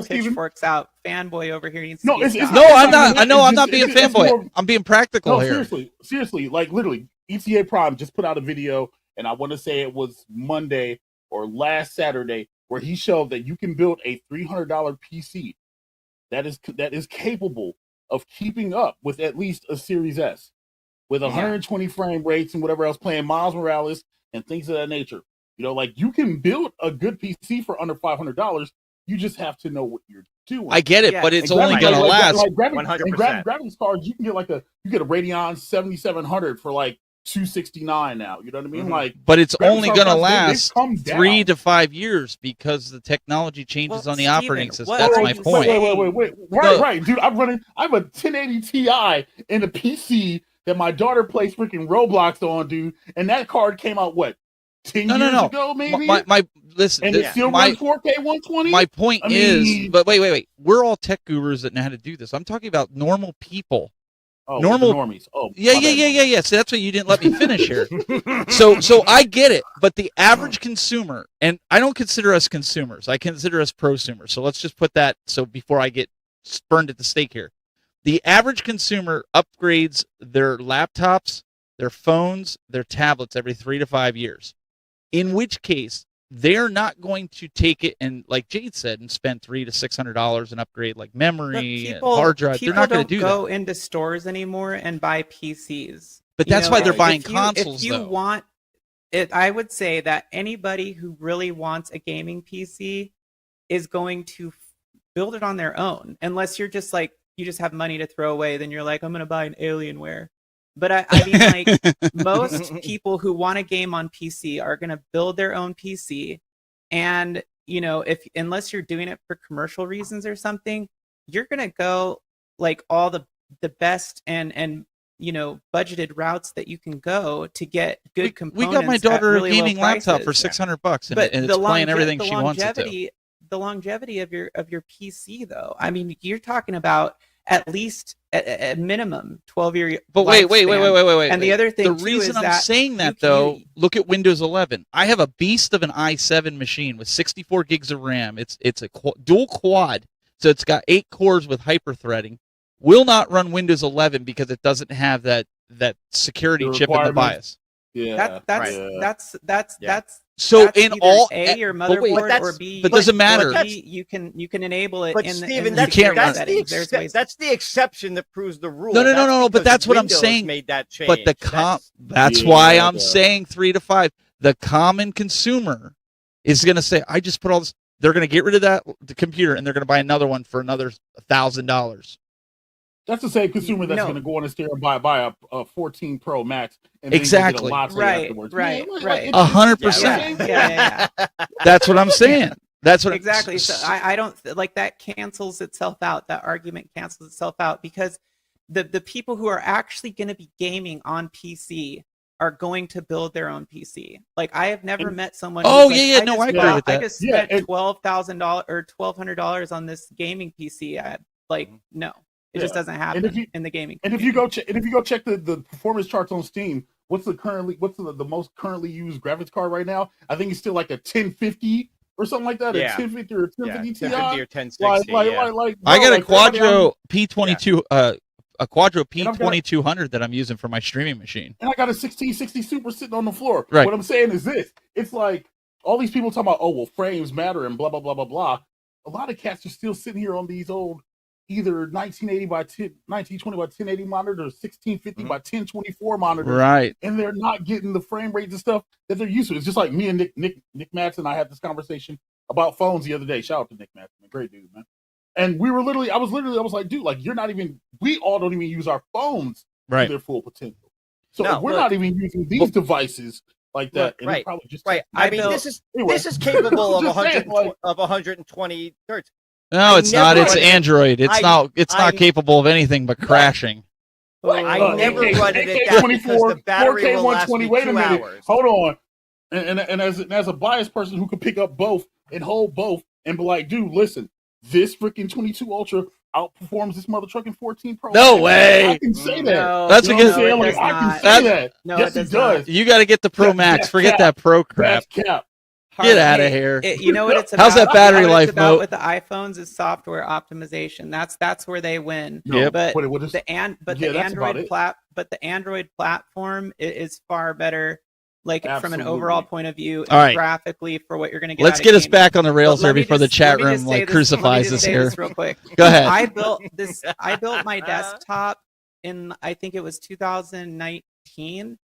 pitchforks out. Fanboy over here needs to
I'm not. I know I'm not being fanboy. I'm being practical here.
Seriously, like literally, ETA Prime just put out a video, and I want to say it was Monday or last Saturday, where he showed that you can build a $300 PC that is capable of keeping up with at least a Series S, with 120 frame rates and whatever else, playing Miles Morales and things of that nature. Like you can build a good PC for under $500. You just have to know what you're doing.
I get it, but it's only going to last.
100%.
Graphics cards, you can get a Radeon 7700 for like $269 now. You know what I mean? Like,
but it's only going to last 3 to 5 years because the technology changes on the operating system. That's my point.
Wait. Right, dude. I have a 1080 Ti in a PC that my daughter plays freaking Roblox on, dude. And that card came out 10 years ago, maybe.
Listen,
and it still runs 4K 120.
My point is, but wait. We're all tech gurus that know how to do this. I'm talking about normal people.
Oh, normal normies. Oh,
yeah. So that's why you didn't let me finish here. So I get it, but the average consumer, and I don't consider us consumers, I consider us prosumers. So let's just put that. So before I get burned at the stake here, the average consumer upgrades their laptops, their phones, their tablets every 3 to 5 years. In which case, they're not going to take it and, like Jade said, and spend $300 to $600 and upgrade like memory and hard drive. They're not going to do that.
People don't go into stores anymore and buy PCs.
But that's why they're buying consoles.
If you want it, I would say that anybody who really wants a gaming PC is going to build it on their own, unless you're just like you just have money to throw away. Then you're like, I'm going to buy an Alienware. But I mean, like, most people who want a game on PC are going to build their own PC. And, unless you're doing it for commercial reasons or something, you're going to go like all the best and budgeted routes that you can go to get good
We
components.
got my
at
daughter
really
a gaming
low
laptop
prices.
for $600, and,
But
and it's playing everything
the
she wants it to.
the longevity of your PC though. I mean, you're talking about at least at minimum 12-year.
But wait.
And the other thing
the
too
reason
is
I'm
that
saying that though, look at Windows 11. I have a beast of an i7 machine with 64 gigs of RAM. It's a dual quad, so it's got 8 cores with hyper-threading. Will not run Windows 11 because it doesn't have that security chip in the BIOS.
Yeah,
that's
So
that's
in
either
all,
A, your
but wait,
motherboard, or B,
but doesn't matter.
B, you can enable it.
But
in
Steven,
the
that's,
you can't
that's,
run
the
settings.
that's the exception that proves the rule.
No. But
because
that's what I'm
Windows
saying.
Made that change.
But that's why I'm saying 3 to 5. The common consumer is going to say, I just put all this. They're going to get rid of the computer and they're going to buy another one for another $1,000.
That's the same consumer that's going to go on and and buy a 14 Pro Max. And
exactly.
Then get a
right.
afterwards.
Right.
100%.
Yeah.
That's what I'm saying. That's what
exactly. So I don't like that cancels itself out. That argument cancels itself out because the people who are actually going to be gaming on PC are going to build their own PC. Like I have never met someone.
Oh
who's
yeah,
like,
no, I agree with that.
I just spent $12,000 or $1,200 on this gaming PC. No. It just doesn't happen in the gaming.
And if you go check the performance charts on Steam, what's the most currently used graphics card right now? I think it's still like a 1050 or something like that.
Yeah.
A 1050 or a 1050 Ti.
1050 or 1060.
I got a Quadro P22, a Quadro P2200 that I'm using for my streaming machine.
And I got a 1660 Super sitting on the floor.
Right.
What I'm saying is this: it's like all these people talking about, oh well, frames matter and blah blah blah blah blah. A lot of cats are still sitting here on these old either 1920 by 1080 monitors or 1650 by 1024 monitors,
right?
And they're not getting the frame rates and stuff that they're used to. It's just like me and Nick Matson and I had this conversation about phones the other day. Shout out to Nick Matson, a great dude, man. And I was like, dude, like we all don't even use our phones to their full potential. So if we're not even using these devices like that, and it's probably just
right. I mean, this is capable of 120 hertz.
No, it's not. It's Android. It's not capable of anything but crashing.
I never run it at that because the battery
4K
will last me 2 hours.
Hold on. And as a biased person who can pick up both and hold both and be like, dude, listen, this freaking 22 Ultra outperforms this mother trucking 14 Pro.
No way.
I can say that.
No,
that's a good.
I can say that.
No,
yes, it does.
You got to get the Pro Max. Forget that Pro crap.
That's cap.
Get out of here.
You know what it's about?
How's that battery life, Mo?
With the iPhones is software optimization. That's where they win.
Yep.
But the Android platform is far better. Like from an overall point of view, and graphically for what you're going to get.
Let's get us back on the rails here before the chat room crucifies us here.
Real quick.
Go ahead.
I built my desktop in I think it was 2019.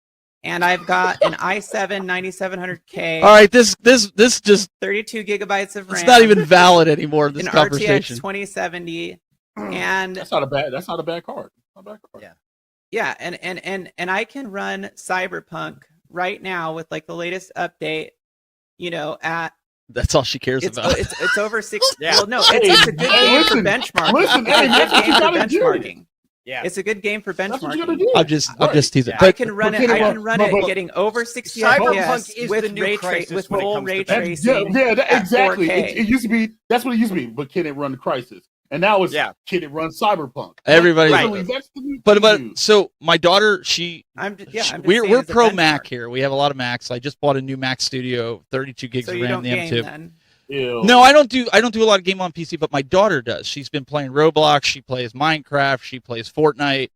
And I've got an i7 9700K.
All right, this just
32 gigabytes of RAM.
It's not even valid anymore. This
an
conversation.
RTX 2070, and
that's not a bad card.
Yeah, and I can run Cyberpunk right now with like the latest update. At
that's all she cares about.
It's over 6. Yeah. Well, no, it's a good game for benchmarking.
Listen, that's what you gotta do.
Yeah, it's a good game for benchmarking.
I'm just teasing.
I can run it getting over 60 FPS with full ray tracing.
Exactly. It used to be. That's what it used to be. But can it run Crysis? And now it's can it run Cyberpunk?
Everybody.
That's the new
but so my daughter, we're pro Mac
benchmark.
here. We have a lot of Macs. I just bought a new Mac Studio, 32 gigs of RAM, the M2.
Then?
Ew.
No, I don't do a lot of game on PC, but my daughter does. She's been playing Roblox, she plays Minecraft, she plays Fortnite.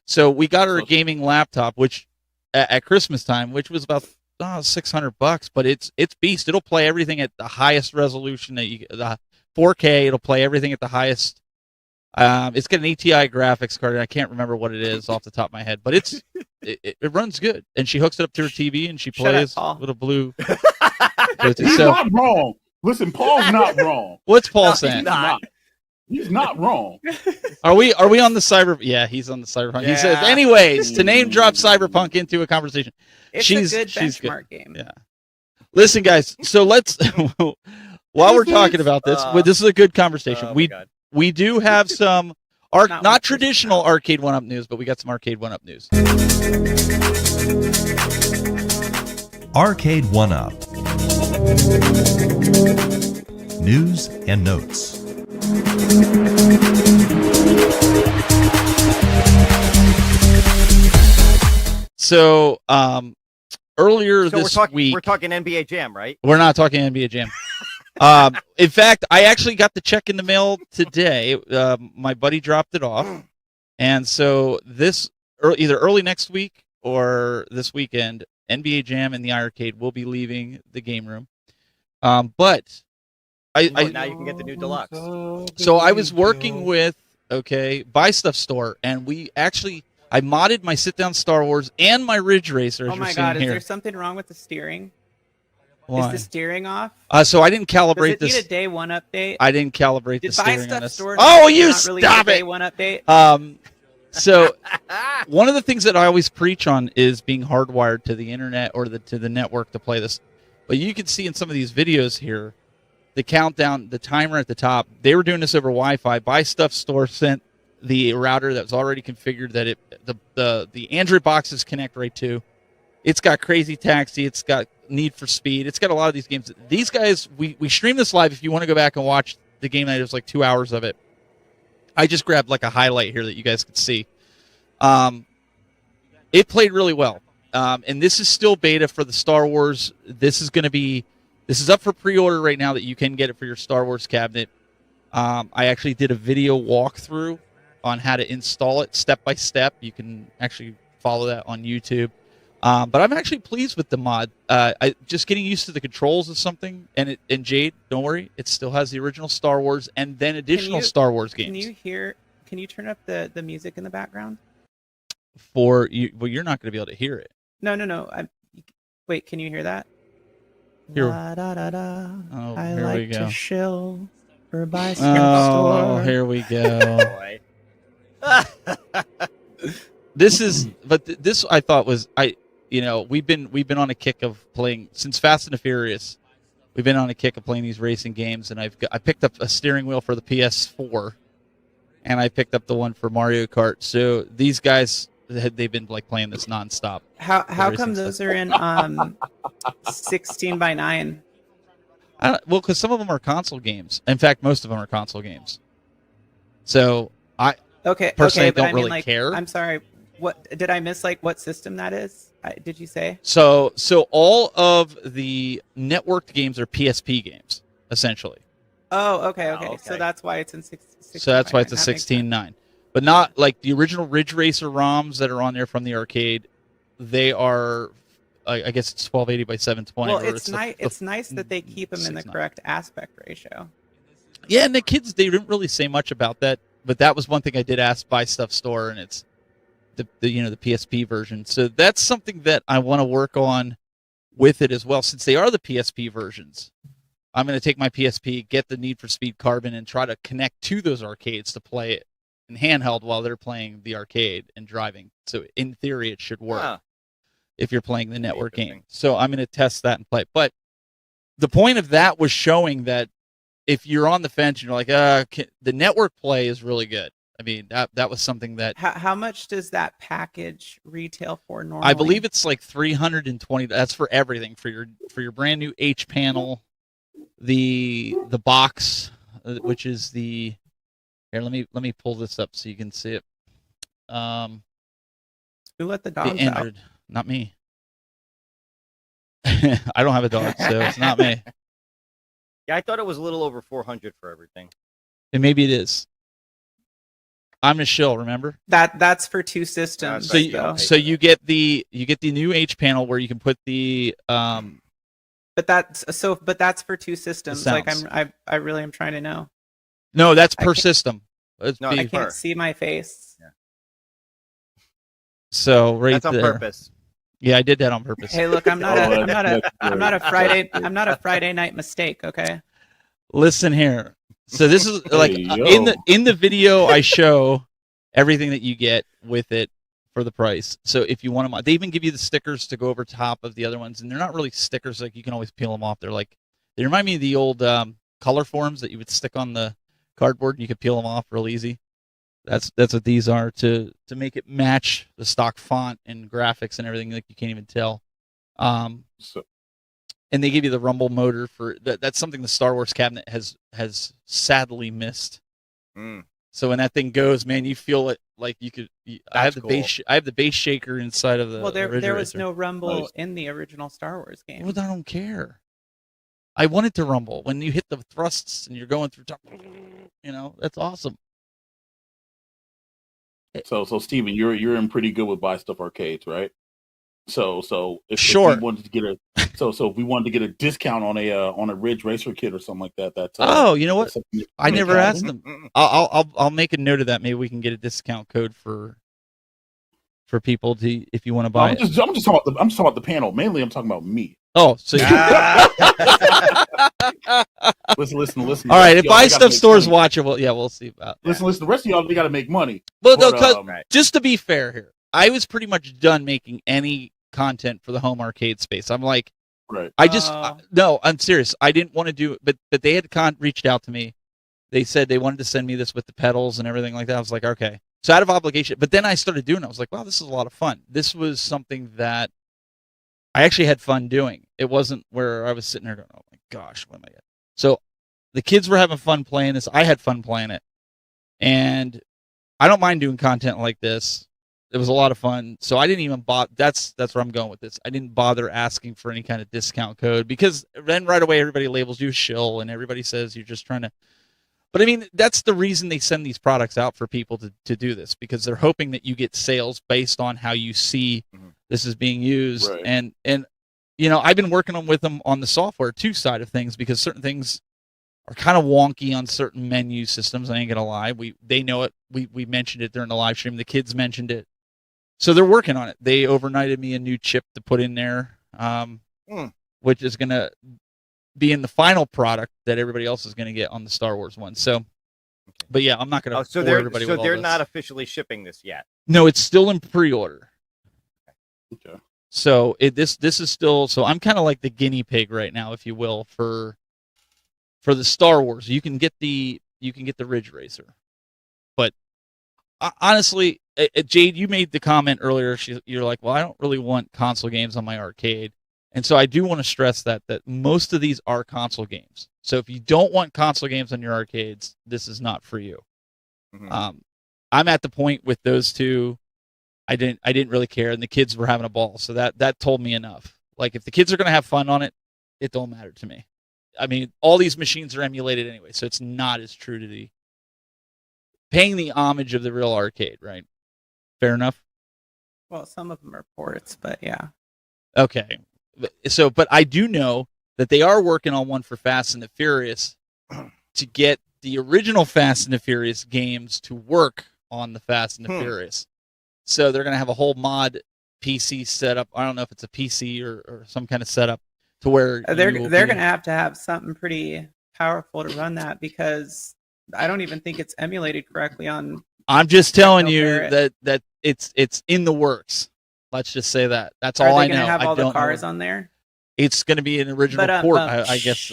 So we got her a gaming laptop, which at Christmas time, which was about $600, but it's beast. It'll play everything at the highest resolution the 4K. It'll play everything at the highest. It's got an ATI graphics card, and I can't remember what it is off the top of my head, but it runs good. And she hooks it up to her TV, and she plays with a blue.
He's not wrong. Listen, Paul's not wrong.
What's Paul saying?
He's not wrong.
Are we on the cyber? Yeah, he's on the cyberpunk. Yeah. He says, anyways, to name drop cyberpunk into a conversation.
She's a good benchmark game.
Yeah. Listen, guys. So let's while we're talking about this, this is a good conversation. We do have some Not traditional arcade 1-up news, but we got some arcade 1-up news.
Arcade 1-Up. News and notes.
So, earlier this week,
we're talking NBA Jam, right?
We're not talking NBA Jam. In fact, I actually got the check in the mail today. My buddy dropped it off, and so either early next week or this weekend, NBA Jam and the arcade will be leaving the game room. But
now you can get the new deluxe.
So I was working with Buy Stuff Store, and I modded my sit-down Star Wars and my Ridge Racer.
Oh my God! Is there something wrong with the steering?
Why?
Is the steering off?
So I didn't calibrate
Does it
this.
need a day one update?
I didn't calibrate the
Did
steering
Buy
on
Stuff
this.
Store
Oh, you
not really
stop
need a
it!
day one update.
So one of the things that I always preach on is being hardwired to the internet or to the network to play this. But you can see in some of these videos here, the countdown, the timer at the top. They were doing this over Wi-Fi. Buy Stuff Store sent the router that was already configured that the Android boxes connect right to. It's got Crazy Taxi. It's got Need for Speed. It's got a lot of these games. These guys, we stream this live if you want to go back and watch the game night. It was like 2 hours of it. I just grabbed like a highlight here that you guys could see. It played really well. And this is still beta for the Star Wars. This is up for pre-order right now that you can get it for your Star Wars cabinet. I actually did a video walkthrough on how to install it step by step. You can actually follow that on YouTube. But I'm actually pleased with the mod. I just getting used to the controls is something. And Jade, don't worry, it still has the original Star Wars and then additional Star Wars games.
Can you turn up the music in the background?
For you, well, you're not going to be able to hear it.
No. Wait, can you hear that?
Here.
La, da, da, da.
Oh,
I
here we
like
go.
to shill or buy some
Oh,
store.
here we go. This I thought was we've been on a kick of playing since Fast and the Furious. We've been on a kick of playing these racing games, and I picked up a steering wheel for the PS4, and I picked up the one for Mario Kart. So these guys, they've been like playing this nonstop.
How come those are in 16:9?
Well, because some of them are console games. In fact, most of them are console games. So I personally
but
don't really care.
I'm sorry. What did I miss? Like what system that is? Did you say?
So all of the networked games are PSP games, essentially.
Oh, okay. So that's why it's in 16.
So that's why it's a 16:9, but not like the original Ridge Racer ROMs that are on there from the arcade. They are, I guess it's 1280 by 720.
Well, it's nice that they keep them in the correct aspect ratio.
Yeah, and the kids, they didn't really say much about that, but that was one thing I did ask Buy Stuff Store, and it's the PSP version. So that's something that I want to work on with it as well, since they are the PSP versions. I'm going to take my PSP, get the Need for Speed Carbon, and try to connect to those arcades to play it in handheld while they're playing the arcade and driving. So in theory, it should work if you're playing the network game. So I'm going to test that and play it. But the point of that was showing that if you're on the fence and you're like, the network play is really good. I mean, that was something that...
How much does that package retail for normally?
I believe it's like $320. That's for everything, for your brand new H panel, the box, which is the... Here, let me pull this up so you can see it.
Who let the dogs out?
Not me. I don't have a dog, so it's not me.
Yeah, I thought it was a little over 400 for everything.
And maybe it is. I'm a shill, remember?
That's for two systems.
So you get the new H panel where you can put the
But that's for two systems. Like I really am trying to know.
No, that's per system.
I can't see my face.
Yeah.
So
that's on
there.
purpose.
Yeah, I did that on purpose.
Hey, look, I'm not a Friday night mistake, okay?
Listen here. So this is like in the video I show everything that you get with it for the price. So if you want them, they even give you the stickers to go over top of the other ones, and they're not really stickers, like you can always peel them off. They remind me of the old color forms that you would stick on the cardboard and you could peel them off real easy. That's what these are to make it match the stock font and graphics and everything. Like you can't even tell.
So
And they give you the rumble motor for that. That's something the Star Wars cabinet has sadly missed.
Mm.
So when that thing goes, man, you feel it like you could. I have the
cool.
base. I have the base shaker inside of the.
Well, there was
refrigerator.
no rumble
Nice.
in the original Star Wars game.
Well, I don't care. I want it to rumble when you hit the thrusts and you're going through. That's awesome.
So Steven, you're in pretty good with buy stuff arcades, right? So if
Sure.
we wanted to get a if we wanted to get a discount on a Ridge Racer kit or something like that, that's
You know what?
that's something that
I
may
never
count.
asked them. I'll make a note of that. Maybe we can get a discount code for people to if you want to buy
I'm just talking about the panel. Mainly, I'm talking about me.
Oh, so
Listen.
all right. If
Y'all,
buy
I gotta
stuff
make
stores
money.
watch it, we'll see about.
Listen. The rest of y'all, we got to make money.
Well,
But,
no, 'cause
Right.
just to be fair here, I was pretty much done making any content for the home arcade space. I'm like,
right.
I just
Oh.
no, I'm serious. I didn't want to do it, but they had reached out to me. They said they wanted to send me this with the pedals and everything like that. I was like, okay. So out of obligation, but then I started doing it. I was like, wow, this is a lot of fun. This was something that I actually had fun doing. It wasn't where I was sitting there going, oh my gosh, what am I getting? So the kids were having fun playing this. I had fun playing it. And I don't mind doing content like this. It was a lot of fun. So I didn't even bother. That's where I'm going with this. I didn't bother asking for any kind of discount code because then right away everybody labels you a shill and everybody says you're just trying to. But I mean, that's the reason they send these products out for people to do this because they're hoping that you get sales based on how you see this is being used.
Right.
And I've been working with them on the software too side of things because certain things are kind of wonky on certain menu systems. I ain't gonna lie. They know it. We mentioned it during the live stream. The kids mentioned it. So they're working on it. They overnighted me a new chip to put in there, which is going to be in the final product that everybody else is going to get on the Star Wars one. So, but yeah, I'm not going to bore everybody with all
they're
this.
not officially shipping this yet.
No, it's still in pre-order.
Okay.
So this is still. So I'm kind of like the guinea pig right now, if you will, for the Star Wars. You can get the Ridge Racer, but honestly, Jade, you made the comment earlier. You're like, well, I don't really want console games on my arcade, and so I do want to stress that most of these are console games. So if you don't want console games on your arcades, this is not for you.
Mhm.
I'm at the point with those two. I didn't really care, and the kids were having a ball, so that told me enough. Like if the kids are going to have fun on it, it don't matter to me. I mean, all these machines are emulated anyway, so it's not as true to the paying the homage of the real arcade, right? Fair enough.
Well, some of them are ports, but yeah.
Okay. So, but I do know that they are working on one for Fast and the Furious to get the original Fast and the Furious games to work on the Fast and the Furious. So they're going to have a whole mod PC setup. I don't know if it's a PC or some kind of setup to where
They're going to have something pretty powerful to run that because I don't even think it's emulated correctly on.
I'm just telling you
Barrett.
that it's in the works. Let's just say that. That's
Are
all
they
I know.
going to have all
I don't
the cars
know.
on there?
It's going to be an original
But,
port, I guess.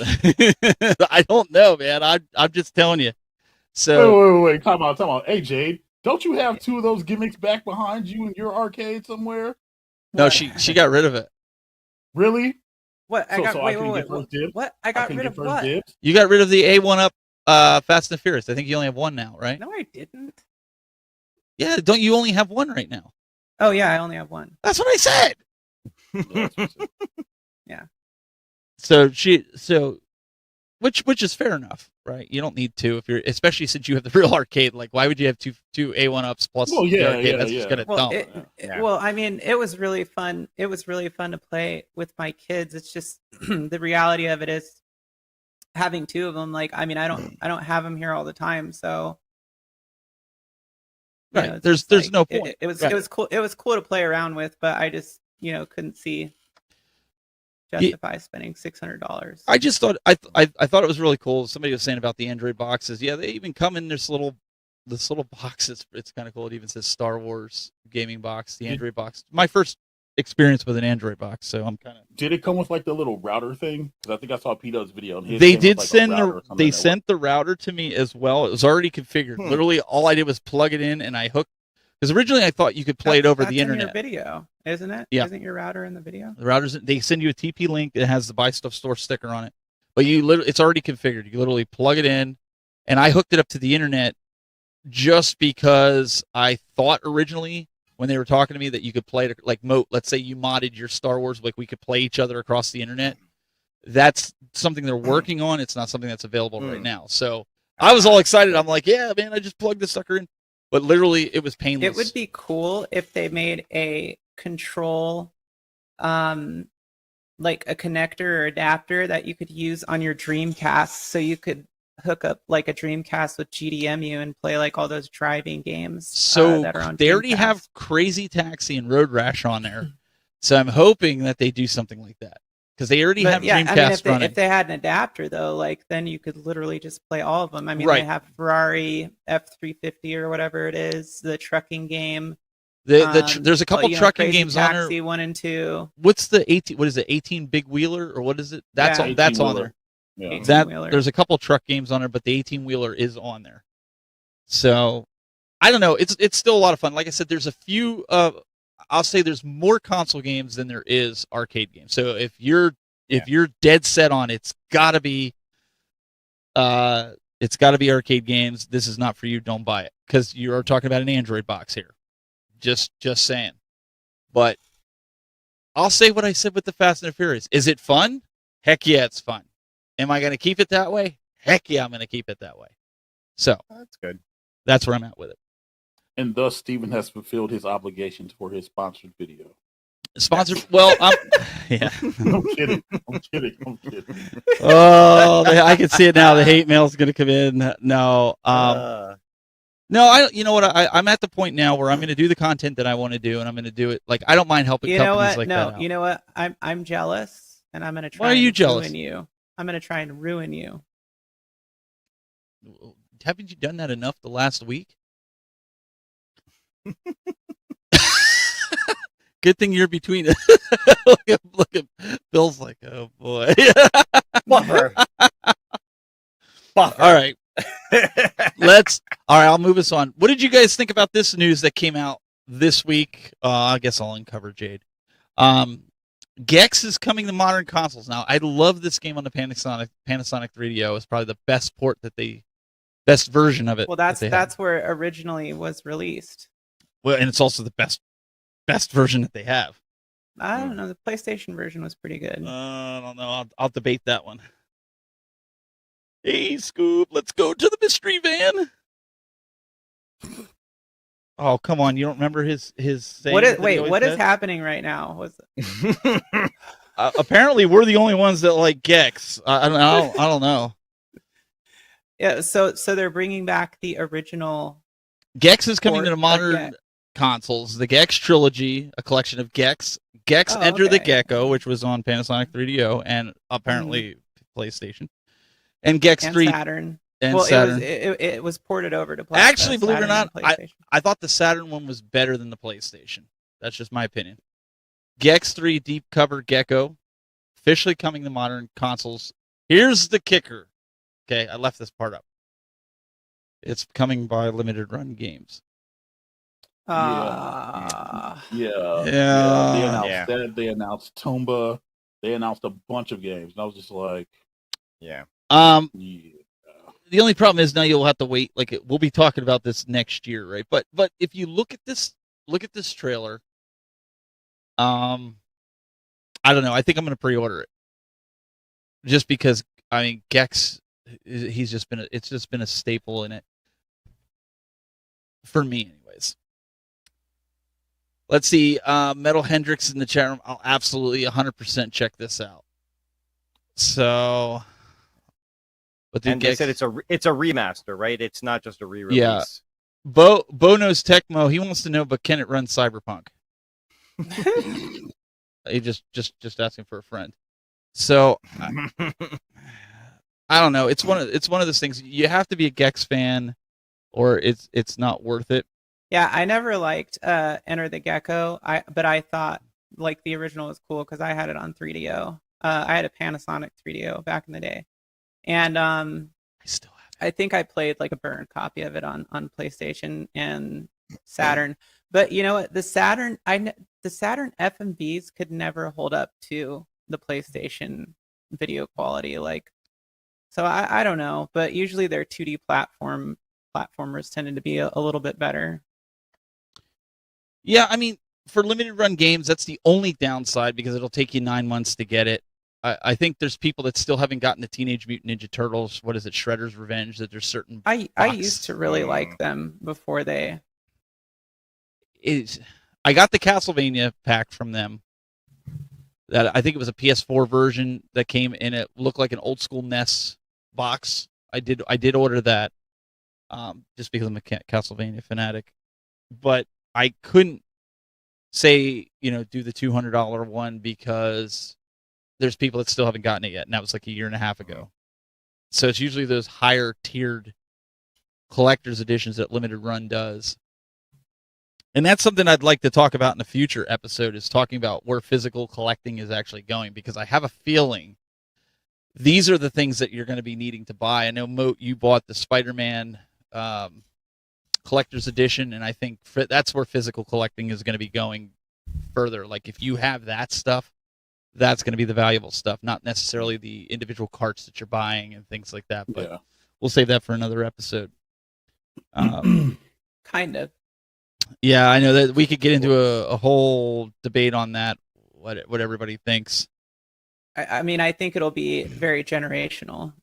I don't know, man. I'm just telling you. So
Wait. Time out. Hey, Jade, don't you have two of those gimmicks back behind you in your arcade somewhere?
no,
What?
she got rid of it.
Really?
What? I
So-
got
so I
wait,
can
wait,
get first dibs?
what? I
I
got
can
rid
get
of
first
what?
dibs?
You got rid of the A1 up Fast and Furious. I think you only have one now, right?
No, I didn't.
Yeah, don't you only have one right now?
Oh yeah, I only have one.
That's what I said.
Yeah, that's what I said.
So which is fair enough, right? You don't need two if you're especially since you have the real arcade. Like why would you have two A1 ups plus
Well,
the
yeah,
arcade?
yeah,
That's
yeah.
just gonna
Well,
dump.
well, I mean, it was really fun. It was really fun to play with my kids. It's just the reality of it is having two of them. Like, I mean, I don't have them here all the time, so you
Right.
know, it's
There's
just like,
no point.
It was
Right.
it was cool. It was cool to play around with, but I just couldn't see justify spending $600.
I just thought I thought it was really cool. Somebody was saying about the Android boxes. Yeah, they even come in this little box. It's kind of cool. It even says Star Wars gaming box, the Android box. My first experience with an Android box, so I'm kind of.
Did it come with like the little router thing? Because I think I saw P-Dub's video. And his
They
came with,
did
like, a
send
router
the
or something
they
that
sent the router to me as well. It was already configured. Literally, all I did was plug it in and I hooked. Because originally I thought you could play it over the internet.
That's in your video, isn't it?
Yeah.
Isn't your router in the video?
The routers, they send you a TP link that has the Buy Stuff Store sticker on it, but it's already configured. You literally plug it in, and I hooked it up to the internet just because I thought originally when they were talking to me that you could play it like let's say you modded your Star Wars, like we could play each other across the internet. That's something they're working on. It's not something that's available right now. So I was all excited. I'm like, yeah, man, I just plugged this sucker in. But literally, it was painless.
It would be cool if they made a control, like a connector or adapter that you could use on your Dreamcast, so you could hook up like a Dreamcast with GDEMU and play like all those driving games.
So
that are on
they already
Dreamcast.
have Crazy Taxi and Road Rash on there. So I'm hoping that they do something like that. Because they already have Dreamcast running.
If they had an adapter, though, like then you could literally just play all of them. I mean,
Right.
they have Ferrari F350 or whatever it is, the trucking game.
There's a couple trucking
Crazy
games on there.
Taxi 1 and 2.
What's the 18? What is it? 18 Big Wheeler or what is it? That's
Yeah.
on, that's on
18-wheeler.
there.
Yeah.
That
18-wheeler.
there's a couple truck games on there, but the 18 wheeler is on there. So I don't know. It's still a lot of fun. Like I said, there's a few. I'll say there's more console games than there is arcade games. So if you're dead set on it's gotta be arcade games, this is not for you. Don't buy it because you are talking about an Android box here. Just saying. But I'll say what I said with the Fast and the Furious. Is it fun? Heck yeah, it's fun. Am I going to keep it that way? Heck yeah, I'm going to keep it that way. So
That's good.
that's where I'm at with it.
And thus, Steven has fulfilled his obligations for his sponsored video.
Sponsored. Well, yeah.
I'm kidding.
Oh, I can see it now. The hate mail is going to come in. No, no. You know what? I'm at the point now where I'm going to do the content that I want to do, and I'm going to do it. Like I don't mind helping
You know
companies
what?
like
No,
that out.
you know what? I'm jealous, and I'm gonna try.
Why are you
and
jealous?
Ruin you. I'm gonna try and ruin you.
Haven't you done that enough the last week? Good thing you're between it. look at Bill's like, oh boy.
Buffer. Buffer.
All right. I'll move us on. What did you guys think about this news that came out this week? I guess I'll uncover Jade. Gex is coming to modern consoles. Now, I love this game on the Panasonic 3DO. It's probably the best best version of it.
Well, that's where it originally was released.
Well, and it's also the best version that they have.
I don't know. The PlayStation version was pretty good.
I don't know. I'll debate that one. Hey, Scoop, let's go to the mystery van. Oh, come on! You don't remember his saying?
What is happening right now?
Apparently, we're the only ones that like Gex. I don't know.
Yeah. So they're bringing back the original.
Gex is coming
port
to the
of
modern
Gex.
consoles. The Gex trilogy, a collection of Gex. Enter the Gecko, which was on Panasonic 3DO and apparently PlayStation. And Gex
And
3
Saturn.
and
Well,
Saturn.
it was ported over to PlayStation.
Actually, believe it or not,
PlayStation.
I thought the Saturn one was better than the PlayStation. That's just my opinion. Gex 3 Deep Cover Gecko, officially coming to modern consoles. Here's the kicker. Okay, I left this part up. It's coming by Limited Run Games.
Yeah.
Yeah.
They announced that. They announced Tomba. They announced a bunch of games, and I was just like,
Yeah.
The only problem is now you'll have to wait. Like we'll be talking about this next year, right? But if you look at this trailer, I don't know. I think I'm going to pre-order it, just because I mean Gex. It's just been a staple in it for me, anyways. Let's see. Metal Hendrix in the chat room. I'll absolutely 100% check this out. So. But
And they said it's a remaster, right? It's not just a re-release.
Yeah. Bo knows Tecmo. He wants to know, but can it run Cyberpunk? He just asking for a friend. So I don't know. It's one of those things. You have to be a Gex fan, or it's not worth it.
Yeah, I never liked Enter the Gecko. But I thought like the original is cool because I had it on 3DO. I had a Panasonic 3DO back in the day, and
I still have it.
I think I played like a burned copy of it on PlayStation and Saturn. But you know what? The Saturn FMVs could never hold up to the PlayStation video quality. Like, so I don't know, but usually their 2D platformers tended to be a little bit better.
Yeah, I mean, for limited run games, that's the only downside because it'll take you 9 months to get it. I think there's people that still haven't gotten the Teenage Mutant Ninja Turtles. What is it, Shredder's Revenge? That there's certain.
I used to really like them before they.
I got the Castlevania pack from them. That I think it was a PS4 version that came in. It looked like an old school NES box. I did order that, just because I'm a Castlevania fanatic. But I couldn't say do the $200 one because there's people that still haven't gotten it yet, and that was like a year and a half ago. So it's usually those higher tiered collector's editions that Limited Run does. And that's something I'd like to talk about in a future episode, is talking about where physical collecting is actually going, because I have a feeling these are the things that you're going to be needing to buy. I know, Moat, you bought the Spider-Man collector's edition, and I think that's where physical collecting is going to be going further. Like, if you have that stuff, that's going to be the valuable stuff, not necessarily the individual carts that you're buying and things like that. But we'll save that for another episode.
Kind of.
Yeah, I know that we could get into a whole debate on that, what everybody thinks.
I mean, I think it'll be very generational,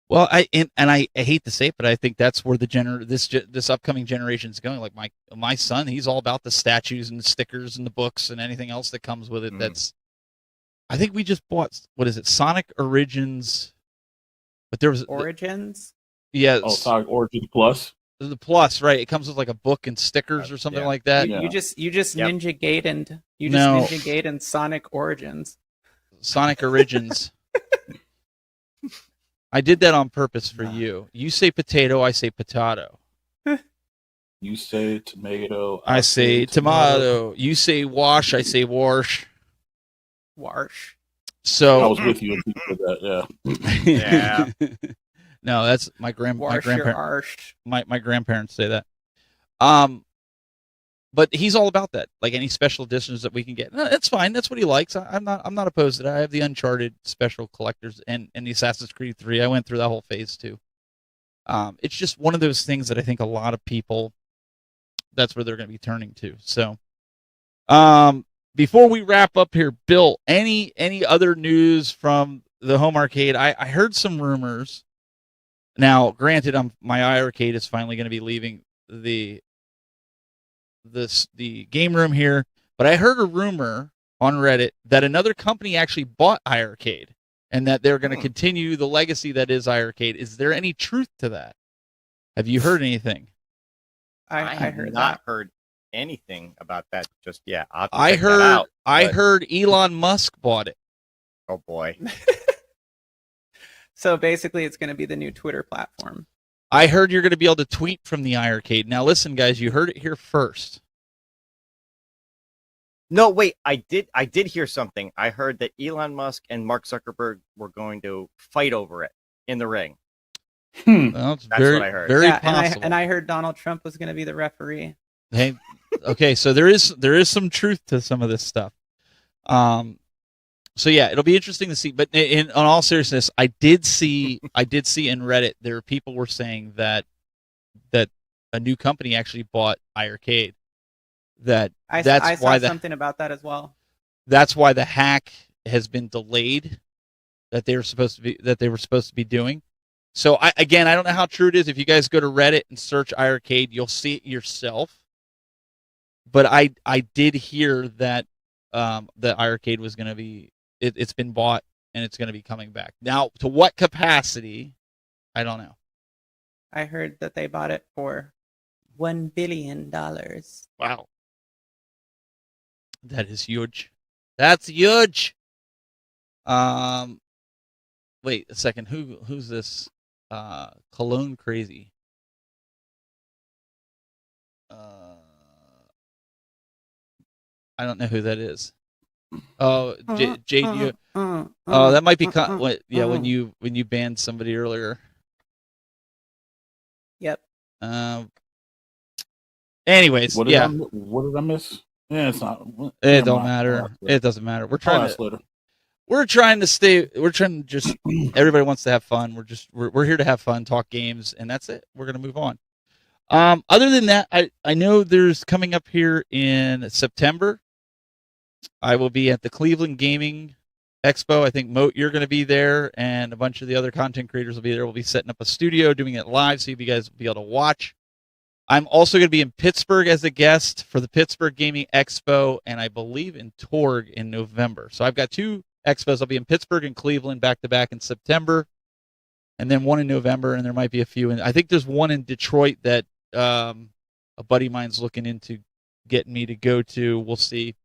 Well, I hate to say it, but I think that's where this upcoming generation is going. Like my son, he's all about the statues and the stickers and the books and anything else that comes with it. That's, I think we just bought, what is it, Sonic Origins, but there was
Origins.
Yeah.
Oh, Sonic Origins Plus.
The Plus, right? It comes with like a book and stickers or something like that.
You just Ninja Gaiden. Ninja Gaiden Sonic Origins.
Sonic Origins. I did that on purpose for you. You say potato, I say potato.
You say tomato,
I say tomato. You say wash, I say wash.
Wash.
So
I was with you for that,
Yeah.
No, that's my grandparents. My grandparents say that. But he's all about that. Like any special editions that we can get. No, that's fine. That's what he likes. I'm not opposed to that. I have the Uncharted special collectors and the Assassin's Creed 3. I went through that whole phase too. It's just one of those things that I think a lot of people, that's where they're going to be turning to. So, before we wrap up here, Bill, any other news from the home arcade? I heard some rumors. Now, granted, my iArcade is finally going to be leaving the game room here, but I heard a rumor on Reddit that another company actually bought iArcade and that they're going to continue the legacy that is iArcade. Is there any truth to that? Have you heard anything?
I have
heard
not
that.
heard anything about that just yet. I'll have to
I
check that
heard
out,
I
but-
heard Elon Musk bought it.
Oh boy.
So basically, it's going to be the new Twitter platform.
I heard you're going to be able to tweet from the iArcade. Now listen, guys, you heard it here first.
No, wait. I did hear something. I heard that Elon Musk and Mark Zuckerberg were going to fight over it in the ring.
Well,
That's what I heard.
Very
Yeah,
possible.
and I heard Donald Trump was going to be the referee.
Hey, okay, so there is some truth to some of this stuff. So yeah, it'll be interesting to see. But on all seriousness, I did see in Reddit there people were saying that a new company actually bought iArcade.
I
That's
saw
why
something about that as well.
that's why the hack has been delayed that they were supposed to be doing. So I don't know how true it is. If you guys go to Reddit and search iArcade, you'll see it yourself. But I did hear that that iArcade was going to be it's been bought and it's going to be coming back. Now, to what capacity? I don't know.
I heard that they bought it for $1 billion.
Wow. That is huge. That's huge. Wait a second. Who's this? Cologne Crazy. I don't know who that is. Oh, Jade, you. Oh, that might be. When you banned somebody earlier.
Yep.
Anyways,
What did
yeah.
what did I miss? Yeah, it's not.
It don't matter. It doesn't matter. We're trying to.
Later.
We're trying to stay. We're trying to just. Everybody wants to have fun. We're here to have fun, talk games, and that's it. We're gonna move on. Other than that, I know there's coming up here in September. I will be at the Cleveland Gaming Expo. I think Moat, you're going to be there, and a bunch of the other content creators will be there. We'll be setting up a studio, doing it live, so you guys will be able to watch. I'm also going to be in Pittsburgh as a guest for the Pittsburgh Gaming Expo, and I believe in Torg in November. So I've got 2 expos. I'll be in Pittsburgh and Cleveland back-to-back in September, and then one in November, and there might be a few. I think there's one in Detroit that a buddy of mine's looking into getting me to go to. We'll see.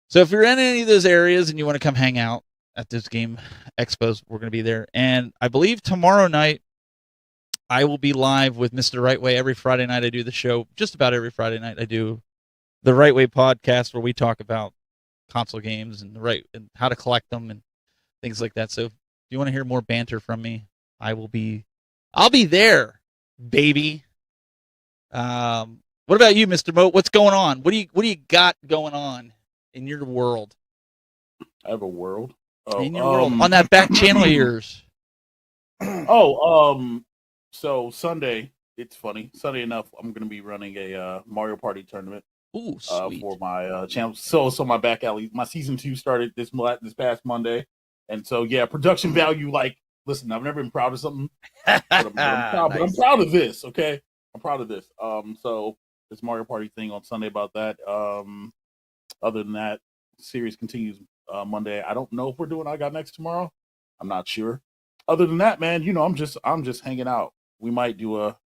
So if you're in any of those areas and you want to come hang out at those game expos, we're going to be there. And I believe tomorrow night I will be live with Mr. Right Way. Every Friday night I do the show. Just about every Friday night I do the Right Way podcast where we talk about console games and and how to collect them and things like that. So if you want to hear more banter from me, I'll be there, baby. What about you, Mr. Moat? What's going on? What do you got going on in your world?
I have a world.
In your world, on that back channel of yours.
So Sunday, it's funny. Sunday enough, I'm going to be running a Mario Party tournament.
Ooh, sweet.
For my channel. So my back alley, my season 2 started this past Monday, and so yeah, production value. Like, listen, I've never been proud of something, but I'm proud of this. Okay, I'm proud of this. So this Mario Party thing on Sunday about that. Other than that, series continues Monday. I don't know if we're doing I Got Next tomorrow. I'm not sure. Other than that, man, I'm just hanging out. We might do a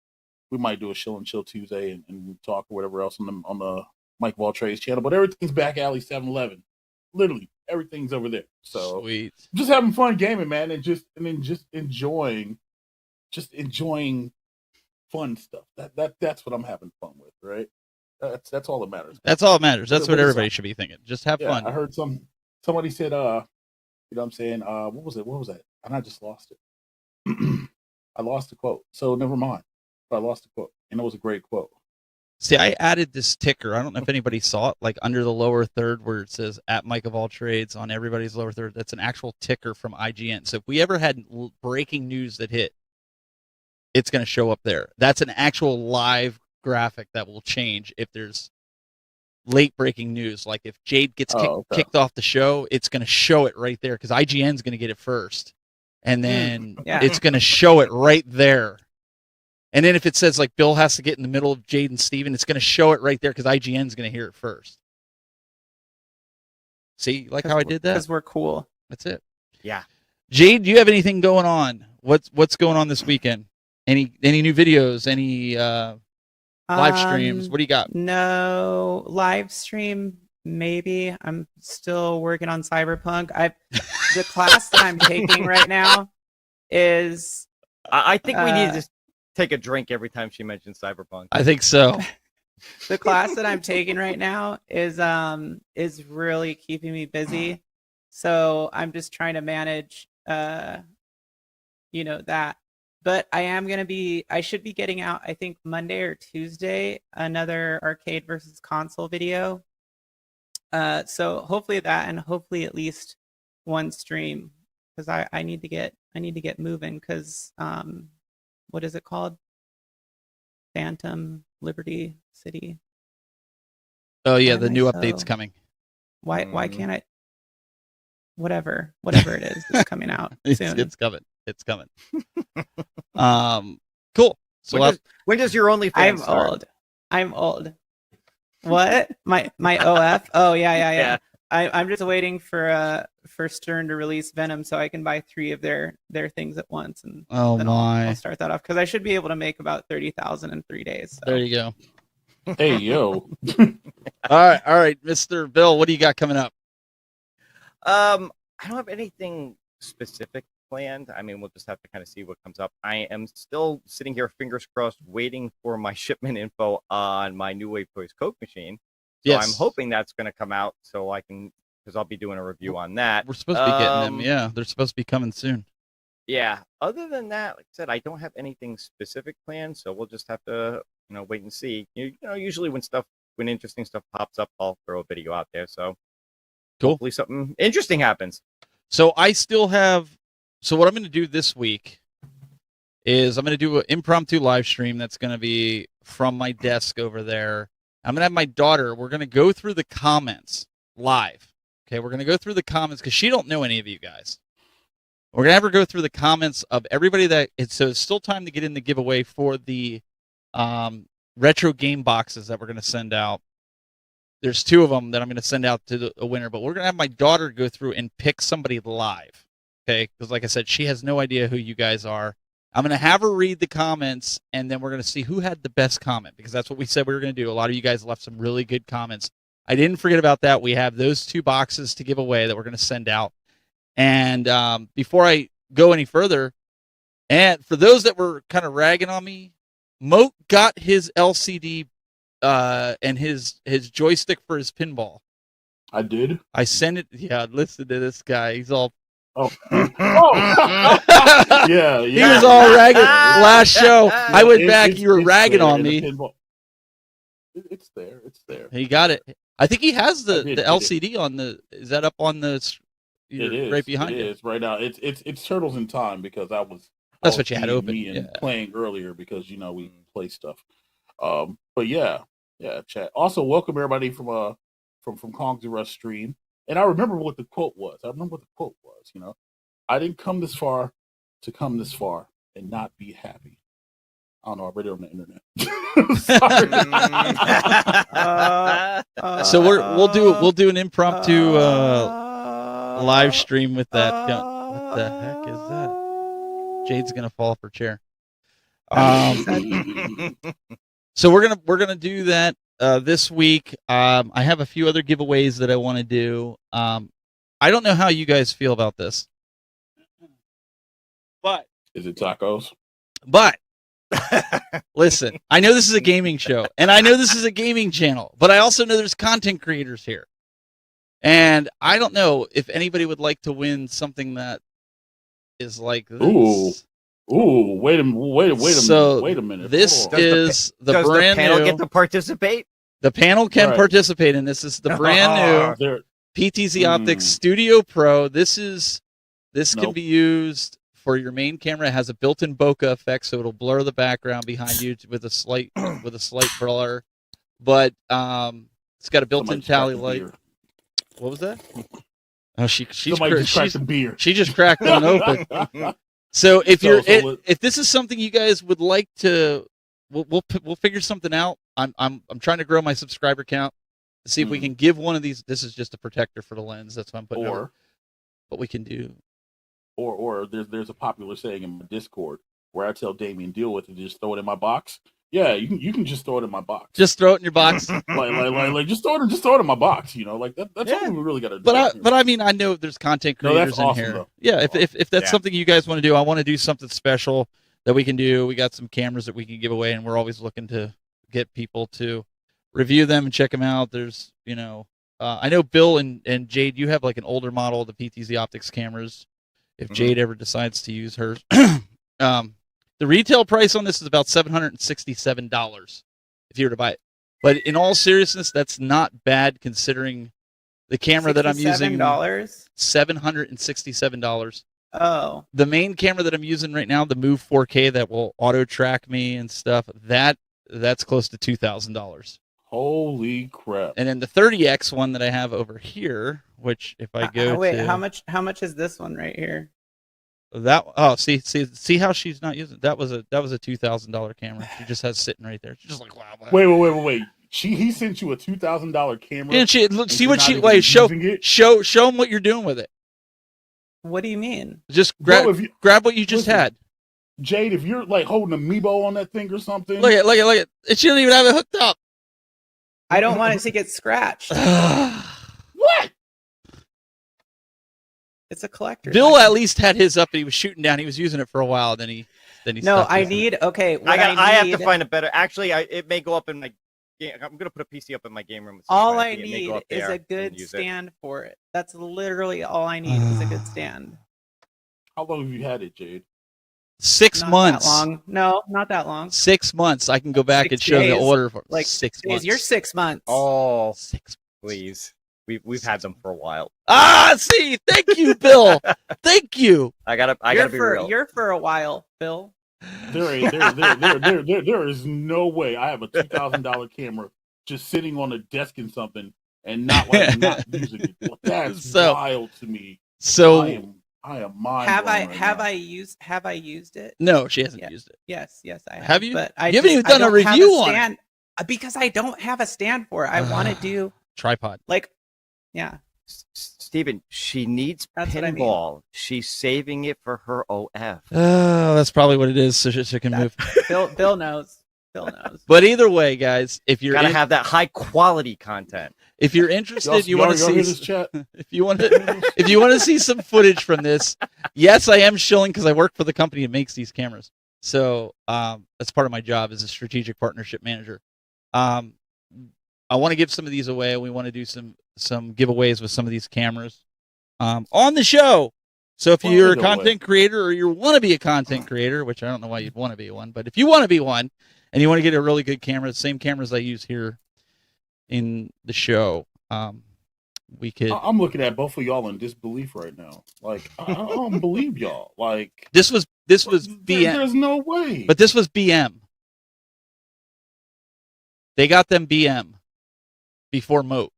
Chill and Chill Tuesday and talk or whatever else on the Mike Valtre's channel. But everything's back alley 7-Eleven. Literally everything's over there. So
sweet.
Just having fun gaming, man, and just enjoying fun stuff. That's what I'm having fun with, right? That's all that matters.
That's all that matters. That's what everybody should be thinking. Just have fun.
I heard somebody said, you know what I'm saying? What was that? And I just lost it. I lost the quote. So never mind. But I lost the quote. And it was a great quote.
See, I added this ticker. I don't know if anybody saw it, like under the lower third where it says at Mike of All Trades on everybody's lower third. That's an actual ticker from IGN. So if we ever had breaking news that hit, it's going to show up there. That's an actual live graphic that will change if there's late breaking news. Like if Jade gets kicked off the show, it's going to show it right there because IGN's going to get it first. And then it's going to show it right there. And then if it says like Bill has to get in the middle of Jade and Steven, it's going to show it right there because IGN's going to hear it first. See, like how I did that?
Because we're cool.
That's it.
Yeah.
Jade, do you have anything going on? What's going on this weekend? Any new videos? Any live streams? What do you got?
No live stream. Maybe. I'm still working on Cyberpunk. The class that I'm taking right now is.
I think we need to just take a drink every time she mentions Cyberpunk.
I think so.
The class that I'm taking right now is really keeping me busy. So I'm just trying to manage that. But I should be getting out, I think Monday or Tuesday, another arcade versus console video. So hopefully that, and hopefully at least one stream, because I need to get moving, because what is it called? Phantom Liberty City.
Oh yeah, the new update's coming.
Why can't I? Whatever it is, it's coming out soon.
It's coming. Cool. So
when does your OnlyFans start?
I'm old. What? My OF? Oh yeah. I'm just waiting for Stern to release Venom so I can buy 3 of their things at once, and then I'll start that off because I should be able to make about 30,000 in 3 days. So.
There you go.
Hey yo.
All right, Mr. Bill, what do you got coming up?
I don't have anything specific planned. I mean, we'll just have to kind of see what comes up. I am still sitting here, fingers crossed, waiting for my shipment info on my New Wave Toys Coke machine. So
Yes.
I'm hoping that's going to come out so I can, because I'll be doing a review on that.
We're supposed to be getting them. Yeah, they're supposed to be coming soon.
Yeah. Other than that, like I said, I don't have anything specific planned, so we'll just have to, wait and see. Usually when interesting stuff pops up, I'll throw a video out there. So
Cool.
hopefully something interesting happens.
So I still have. So what I'm going to do this week is I'm going to do an impromptu live stream that's going to be from my desk over there. I'm going to have my daughter. We're going to go through the comments live. Okay, we're going to go through the comments because she don't know any of you guys. We're going to have her go through the comments of everybody so it's still time to get in the giveaway for the retro game boxes that we're going to send out. There's 2 of them that I'm going to send out to a winner, but we're going to have my daughter go through and pick somebody live. Okay, because like I said, she has no idea who you guys are. I'm going to have her read the comments, and then we're going to see who had the best comment, because that's what we said we were going to do. A lot of you guys left some really good comments. I didn't forget about that. We have those 2 boxes to give away that we're going to send out. And before I go any further, and for those that were kind of ragging on me, Moat got his LCD and his joystick for his pinball.
I did.
I sent it. Yeah, listen to this guy. He's all.
Oh. Yeah.
He was all ragging last show. I went back. You were ragging on me.
It's there. It's there.
He got it. I think he has the
did,
LCD on the. Is that up on the?
It is
right behind
it.
you.
It is right now. It's Turtles in Time because
That's what you had open.
And playing earlier because we play stuff. But yeah, chat. Also, welcome everybody from Kong's Rush stream. And I remember what the quote was. I didn't come this far to come this far and not be happy. I don't know. I read it on the internet. Sorry.
So we'll do an impromptu live stream with that. What the heck is that? Jade's gonna fall off her chair. So we're gonna do that this week. I have a few other giveaways that I want to do. I don't know how you guys feel about this, but
is it tacos?
But listen, I know this is a gaming show, and I know this is a gaming channel, but I also know there's content creators here, and I don't know if anybody would like to win something that is like this.
Ooh, wait a minute.
This is the
does
brand
the panel
new.
Get to participate?
The panel can participate in this. Is the brand new PTZ Optics Studio Pro. This can be used for your main camera. It has a built-in bokeh effect, so it'll blur the background behind you with a slight blur. But it's got a built-in tally light. What was that? Oh, she just cracked a beer. She just cracked one open. So if this is something you guys would like to, we'll figure something out. I'm trying to grow my subscriber count to see if we can give one of these. This is just a protector for the lens. That's what I'm putting. What we can do.
Or there's a popular saying in my Discord where I tell Damien deal with it, just throw it in my box. Yeah, you can just throw it in my box.
Just throw it in your box.
like just throw it in my box. That's something we really got to do.
But I mean, I know there's content creators in here.
Though.
Yeah, if that's something you guys want to do, I want to do something special that we can do. We got some cameras that we can give away, and we're always looking to get people to review them and check them out. There's I know Bill and Jade, you have like an older model of the PTZ Optics cameras. If Jade ever decides to use hers. The retail price on this is about $767 if you were to buy it. But in all seriousness, that's not bad considering the camera that I'm using. $767.
Oh.
The main camera that I'm using right now, the Move 4K that will auto track me and stuff, that's close to $2,000.
Holy crap.
And then the 30X one that I have over here, which if I go
how much is this one right here?
See how she's not using it? That was a $2,000 camera. She just has sitting right there. She's just like, wow.
Wait. He sent you a $2,000 camera.
And show him what you're doing with it.
What do you mean?
Just grab what you just had.
Jade, if you're like holding an amiibo on that thing or something.
Look at. She don't even have it hooked up.
I don't want it to get scratched.
What?
It's a collector.
Bill at least had his up. He was shooting down. He was using it for a while. Then he.
No, I need. Okay,
I have to find a better. Actually, it may go up in my I'm gonna put a PC up in my game room. At some
All
point.
I
think it may
need
go up
is
there
a
and
good
use it.
stand for it. That's literally all I need is a good stand.
How long have you had it, Jade?
6
Not
months.
that long. No, not that long.
6 months. I can go back
6
and show the
days.
order for
Like
6
days.
months.
You're 6 months.
Oh,
6.
please. We've had them for a while.
See, thank you, Bill. Thank you.
I gotta be real.
You're for a while, Bill.
There is no way I have a $2,000 camera just sitting on a desk in something and not using it. That's wild to me.
So
I am mind
Have
blown right
I used it?
no, she hasn't used it.
Yes, I have.
Have you?
But
You haven't even done a review on it.
because I don't have a stand for it. I want to do
Tripod.
yeah.
Steven, she needs
That's what I mean.
pinball. She's saving it for her OF.
Oh, that's probably what it is. So she can move.
Bill knows. Bill knows.
But either way, guys, if you're
Gotta have that high quality content.
if you're interested, you want to see
this chat?
if you want to see some footage from this. Yes, I am shilling because I work for the company that makes these cameras. So that's part of my job as a strategic partnership manager. I want to give some of these away. We want to do some giveaways with some of these cameras on the show. So if you're a content creator or you want to be a content creator, which I don't know why you'd want to be one, but if you want to be one and you want to get a really good camera, the same cameras I use here in the show, we could.
I'm looking at both of y'all in disbelief right now. Like I don't believe y'all. Like
This was BM.
There's no way.
But this was BM. They got them BM before Moat.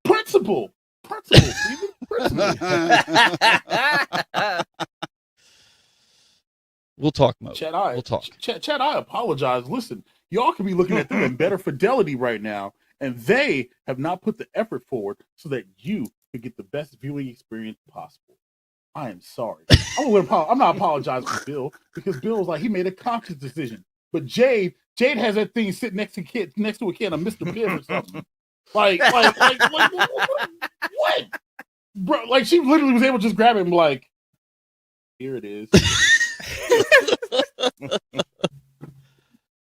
Principle, Steven. Principle.
We'll talk, Moat.
Chad,
we'll talk.
Chad, I apologize. Listen, y'all could be looking at them in better fidelity right now, and they have not put the effort forward so that you could get the best viewing experience possible. I am sorry. I'm not apologizing for Bill because Bill's like he made a conscious decision. But Jade has that thing sitting next to a can of Mr. Pibb or something. Like what? Bro, like she literally was able to just grab it and be like, here it is.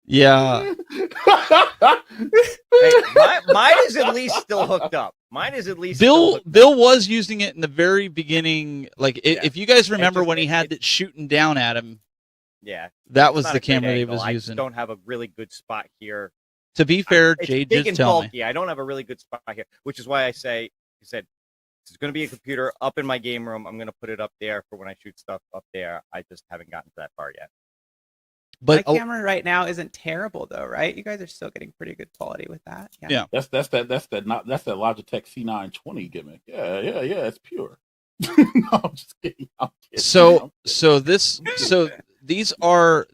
Yeah.
Hey, mine is at least still hooked up. Mine is at least
Bill was using it in the very beginning. Like if you guys remember when he had it shooting down at him.
Yeah.
That was the camera he was using.
I don't have a really good spot here.
To be fair,
It's
Jade
big
just
and
tell me.
bulky. I don't have a really good spot here, which is why I said it's going to be a computer up in my game room. I'm going to put it up there for when I shoot stuff up there. I just haven't gotten to that far yet.
But
my camera right now isn't terrible though, right? You guys are still getting pretty good quality with that.
Yeah.
That's that Logitech C920 gimmick. Yeah, it's pure. No, I'm just kidding.
So these are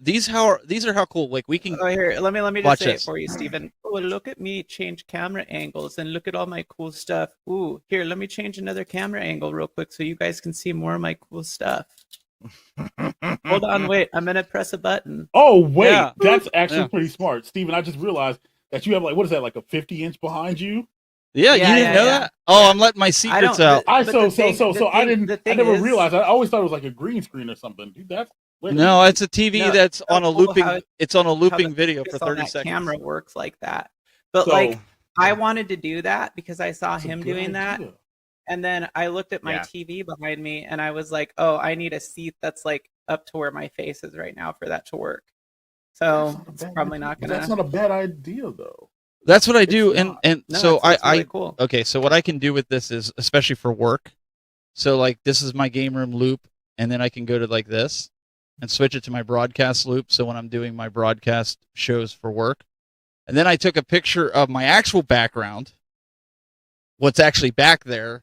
how cool. Like we can.
Oh, here, let me
Watch
just say
this.
it for you, Steven. Oh, look at me change camera angles and look at all my cool stuff. Ooh, here, let me change another camera angle real quick so you guys can see more of my cool stuff. Hold on, wait. I'm gonna press a button.
Oh, wait.
Yeah.
That's actually pretty smart. Steven, I just realized that you have what is that, like a 50-inch behind you?
Yeah, you didn't know that? Oh, I'm letting my secrets out.
I never realized. I always thought it was like a green screen or something. Dude,
no, it's a TV that's on a looping. It's on a looping video for 30
that
seconds.
Camera works like that, but like I wanted to do that because I saw him doing that, and then I looked at my TV behind me and I was like, oh, I need a seat that's like up to where my face is right now for that to work. So it's probably not gonna.
That's not a bad idea though.
That's what I do, and
No,
so
it's really cool.
Okay, so what I can do with this is, especially for work, so like this is my game room loop, and then I can go to like this and switch it to my broadcast loop. So when I'm doing my broadcast shows for work, and then I took a picture of my actual background, what's actually back there.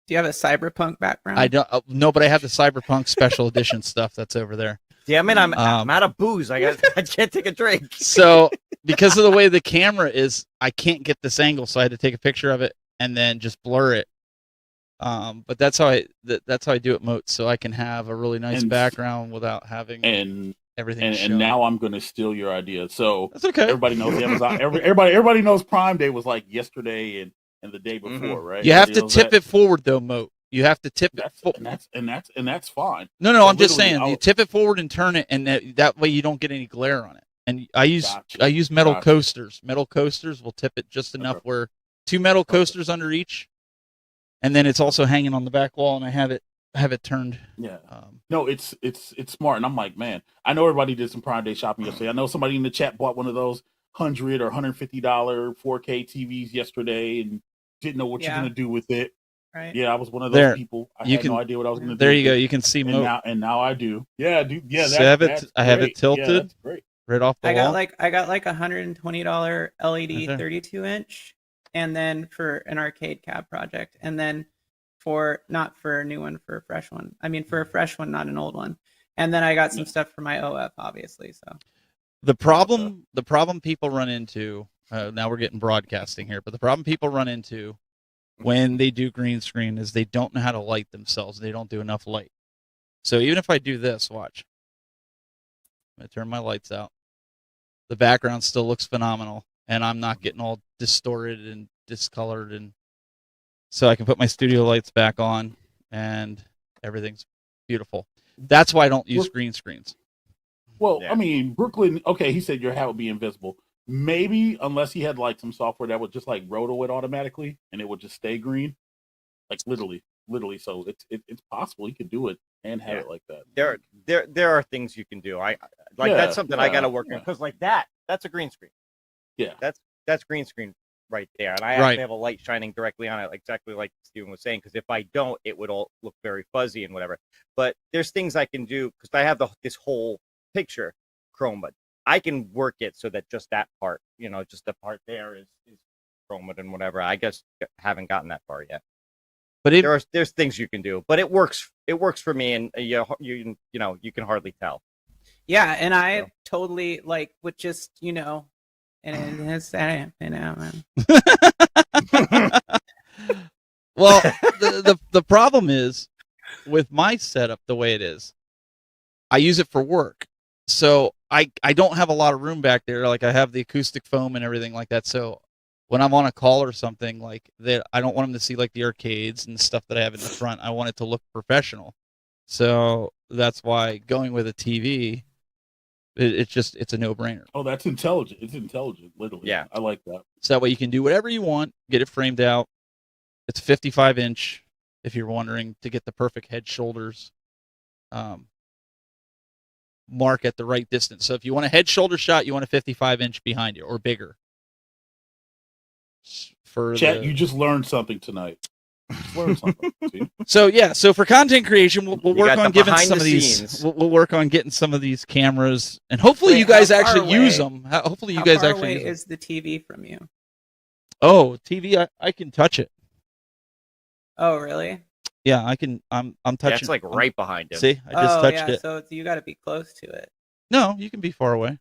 Do you have a cyberpunk background?
I don't. No, but I have the cyberpunk special edition stuff that's over there.
Damn it, I'm out of booze. I can't take a drink.
So because of the way the camera is, I can't get this angle, so I had to take a picture of it and then just blur it. But that's how I do it, Moat, so I can have a really nice background without having everything.
And now I'm going to steal your idea. So
that's okay.
Everybody knows Amazon. Everybody knows Prime Day was like yesterday and the day before, right?
You have to tip it forward though, Moat. You have to tip it forward.
And that's fine.
No, I'm just saying you tip it forward and turn it, and that way you don't get any glare on it. and I use
Gotcha.
metal
Gotcha.
coasters. Metal coasters will tip it just enough where 2 metal coasters under each, and then it's also hanging on the back wall, and I have it turned.
Yeah. No, it's smart, and I'm like, man, I know everybody did some Prime Day shopping yesterday. I know somebody in the chat bought one of those $100 or $150 4K TVs yesterday, and didn't know what you're gonna do with it.
Right.
Yeah, I was one of those people. I had no idea what I was gonna do.
There you
with
go.
it.
You can see
and now I do. Yeah, dude. Yeah,
so I have it tilted.
Yeah, that's great.
Right off the wall.
I got like $120 LED 32-inch, and then for an arcade cab project, and then not for a new one, for a fresh one. I mean, for a fresh one, not an old one. And then I got some stuff for my OF, obviously. So
the problem people run into, now we're getting broadcasting here, but the problem people run into when they do green screen is they don't know how to light themselves. They don't do enough light. So even if I do this, watch. I'm going to turn my lights out. The background still looks phenomenal, and I'm not getting all distorted and discolored, and so I can put my studio lights back on, and everything's beautiful. That's why I don't use green screens.
Well, I mean, Brooklyn. Okay, he said your hat would be invisible. Maybe unless he had like some software that would just like roto it automatically, and it would just stay green, like literally. So it's possible he could do it and have it like that.
There are things you can do. That's something I got to work on, because like that's a green screen.
Yeah,
that's green screen right there, and I actually have a light shining directly on it, exactly like Steven was saying. Because if I don't, it would all look very fuzzy and whatever. But there's things I can do because I have this whole picture chroma. I can work it so that just that part, just the part there is chroma and whatever. I guess haven't gotten that far yet. But there's things you can do, but it works. It works for me, and you can hardly tell.
Yeah, and I totally like with just and it's man.
Well, the problem is with my setup the way it is. I use it for work, so I don't have a lot of room back there. Like I have the acoustic foam and everything like that, so. When I'm on a call or something like that, I don't want them to see like the arcades and stuff that I have in the front. I want it to look professional. So that's why going with a TV, it's a no-brainer.
Oh, that's intelligent. It's intelligent, literally.
Yeah.
I like that.
So that way you can do whatever you want, get it framed out. It's 55-inch, if you're wondering, to get the perfect head shoulders mark at the right distance. So if you want a head shoulder shot, you want a 55-inch behind you or bigger.
Chat, you just learned something tonight.
So for content creation, we'll work on giving some of these. We'll work on getting some of these cameras, and hopefully you guys actually use them. Hopefully you guys actually use them.
How far away is the TV from you?
Oh, TV, I can touch it.
Oh, really?
Yeah, I can. I'm touching.
It's like right behind him.
See, I just touched it.
So you got to be close to it.
No, you can be far away.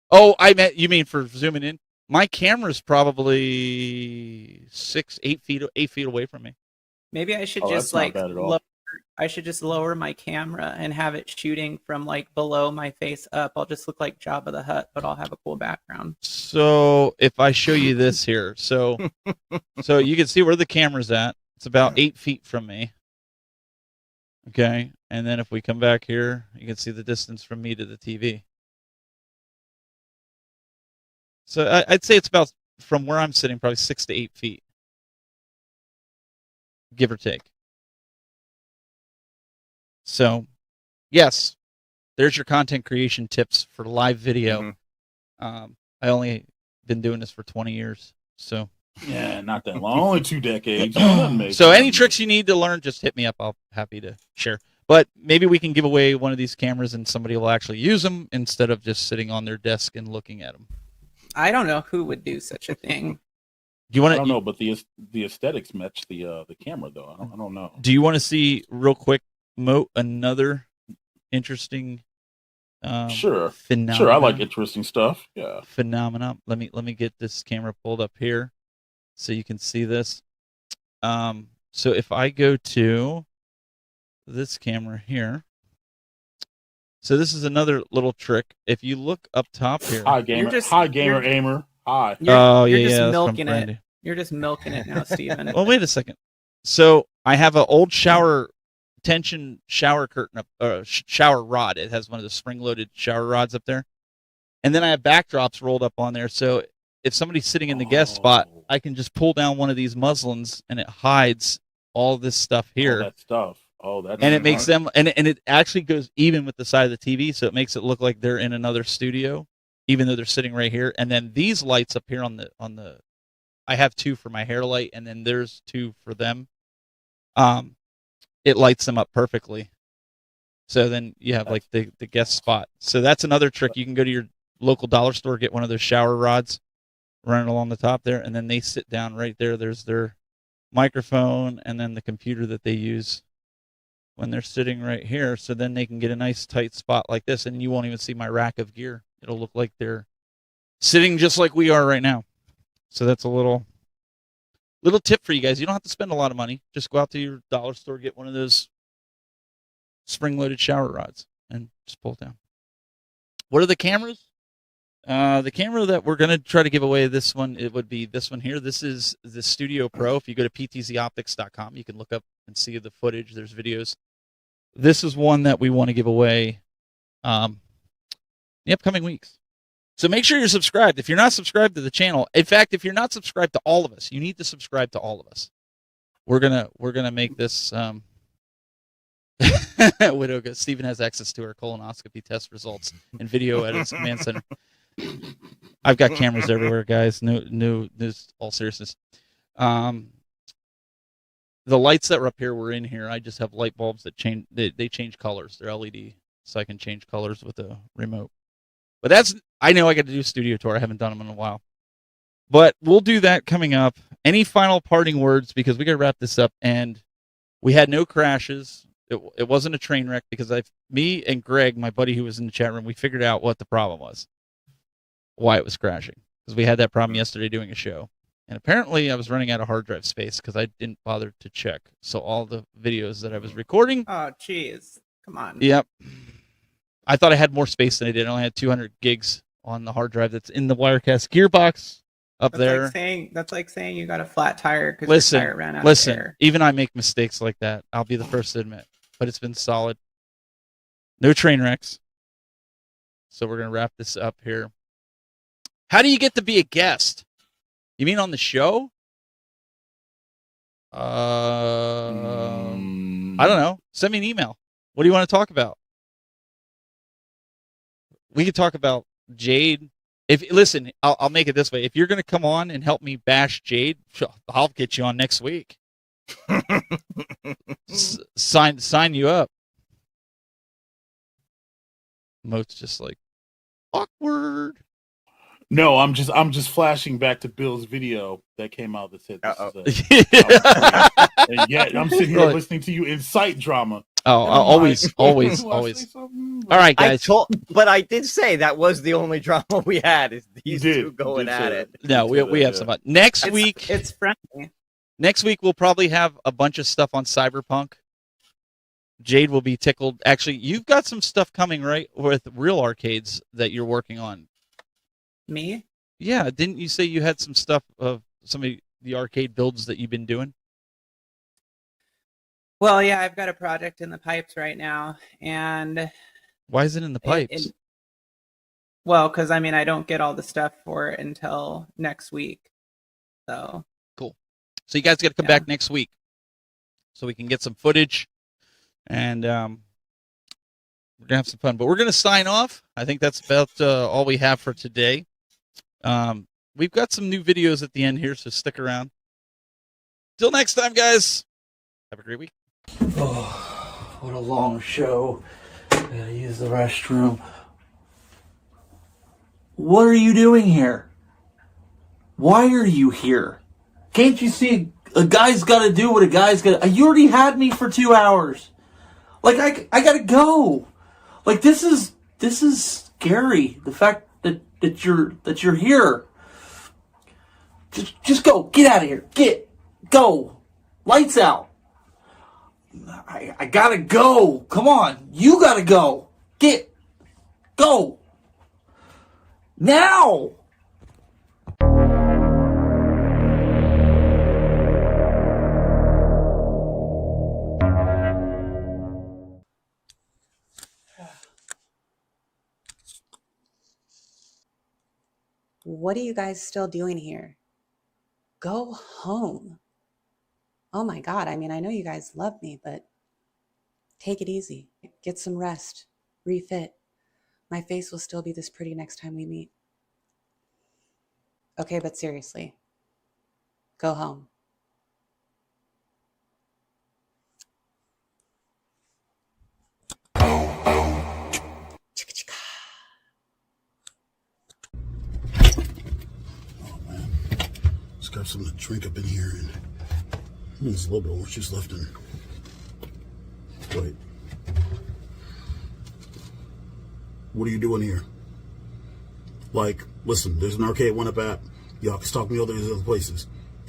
Oh, you mean for zooming in? My camera's probably 8 feet away from me.
Maybe I should just lower my camera and have it shooting from like below my face up. I'll just look like Jabba the Hutt, but I'll have a cool background.
So if I show you this here, so you can see where the camera's at. It's about 8 feet from me. Okay, and then if we come back here, you can see the distance from me to the TV. So I'd say it's about, from where I'm sitting, probably 6 to 8 feet, give or take. So, yes, there's your content creation tips for live video. Mm-hmm. I only been doing this for 20 years, so.
Yeah, not that long. Only 2 decades.
So any tricks you need to learn, just hit me up. I'll be happy to share. But maybe we can give away one of these cameras and somebody will actually use them instead of just sitting on their desk and looking at them.
I don't know who would do such a thing.
I don't know, but the aesthetics match the camera though. I don't know.
Do you want to see real quick, Mo, another interesting
Sure.
phenomenon?
Sure, I like interesting stuff. Yeah.
Phenomenon. Let me get this camera pulled up here so you can see this. So if I go to this camera here. So this is another little trick. If you look up top here.
Hi, gamer. Aimer. Hi.
You're just milking it. You're just milking it now, Steven.
Well, wait a second. So I have an old tension shower curtain up, shower rod. It has one of the spring-loaded shower rods up there. And then I have backdrops rolled up on there. So if somebody's sitting in the guest spot, I can just pull down one of these muslins and it hides all this stuff here.
All that stuff. Oh, that's
and it makes them, and it actually goes even with the side of the TV. So it makes it look like they're in another studio, even though they're sitting right here. And then these lights up here on the, I have 2 for my hair light, and then there's 2 for them. It lights them up perfectly. So then you have like the guest spot. So that's another trick. You can go to your local dollar store, get one of those shower rods, run it along the top there, and then they sit down right there. There's their microphone and then the computer that they use when they're sitting right here. So then they can get a nice tight spot like this, and you won't even see my rack of gear. It'll look like they're sitting just like we are right now. So that's a little tip for you guys. You don't have to spend a lot of money. Just go out to your dollar store, get one of those spring-loaded shower rods, and just pull it down. What are the cameras? The camera that we're going to try to give away, this one, it would be this one here. This is the Studio Pro. If you go to ptzoptics.com, you can look up and see the footage. There's videos. This is one that we want to give away the upcoming weeks. So make sure you're subscribed. If you're not subscribed to the channel, in fact, if you're not subscribed to all of us, you need to subscribe to all of us. We're gonna make this. Widow goes, Stephen has access to our colonoscopy test results and video edits command center. I've got cameras everywhere, guys. No, this all seriousness. The lights that were up here were in here. I just have light bulbs that change. They change colors. They're LED, so I can change colors with a remote. But I know I got to do a studio tour. I haven't done them in a while. But we'll do that coming up. Any final parting words, because we got to wrap this up. And we had no crashes. It wasn't a train wreck because me and Greg, my buddy who was in the chat room, we figured out what the problem was, why it was crashing. Because we had that problem yesterday doing a show. And apparently I was running out of hard drive space because I didn't bother to check. So all the videos that I was recording.
Oh, jeez. Come on.
Yep. I thought I had more space than I did. I only had 200 gigs on the hard drive that's in the Wirecast gearbox up there.
That's like saying you got a flat tire because your tire ran out of air.
Even I make mistakes like that. I'll be the first to admit. But it's been solid. No train wrecks. So we're going to wrap this up here. How do you get to be a guest? You mean on the show? I don't know. Send me an email. What do you want to talk about? We could talk about Jayde. Listen, I'll make it this way. If you're going to come on and help me bash Jayde, I'll get you on next week. Sign you up. Moat's just like awkward.
No, I'm just flashing back to Bill's video that came out that said this and yet I'm sitting here listening to you incite drama.
Oh, always. All right, guys.
But I did say that was the only drama we had, is these two going at it.
No, we have some. Next week,
it's friendly.
Next week, we'll probably have a bunch of stuff on Cyberpunk. Jayde will be tickled. Actually, you've got some stuff coming, right, with real arcades that you're working on.
Me?
Yeah, didn't you say you had some stuff of some of the arcade builds that you've been doing?
Well, yeah, I've got a project in the pipes right now, and
why is it in the pipes?
Well, because I don't get all the stuff for it until next week. So
cool. So you guys got to come back next week, so we can get some footage, and we're gonna have some fun. But we're gonna sign off. I think that's about all we have for today. We've got some new videos at the end here, so stick around. Till next time, guys. Have a great week.
Oh, what a long show. I gotta use the restroom. What are you doing here? Why are you here? Can't you see a guy's gotta do what a guy's gotta... You already had me for 2 hours. Like, I gotta go. Like, this is scary. The fact that you're here. Just go. Get out of here. Go. Lights out. I gotta go. Come on. You gotta go. Go. Now.
What are you guys still doing here? Go home. Oh my God. I mean, I know you guys love me, but take it easy. Get some rest. Refit. My face will still be this pretty next time we meet. Okay, but seriously, go home.
Just got something to drink up in here, and there's a little bit of orange juice left in. Wait. What are you doing here? Like, listen, there's an arcade one up at. Y'all can stalk me other places.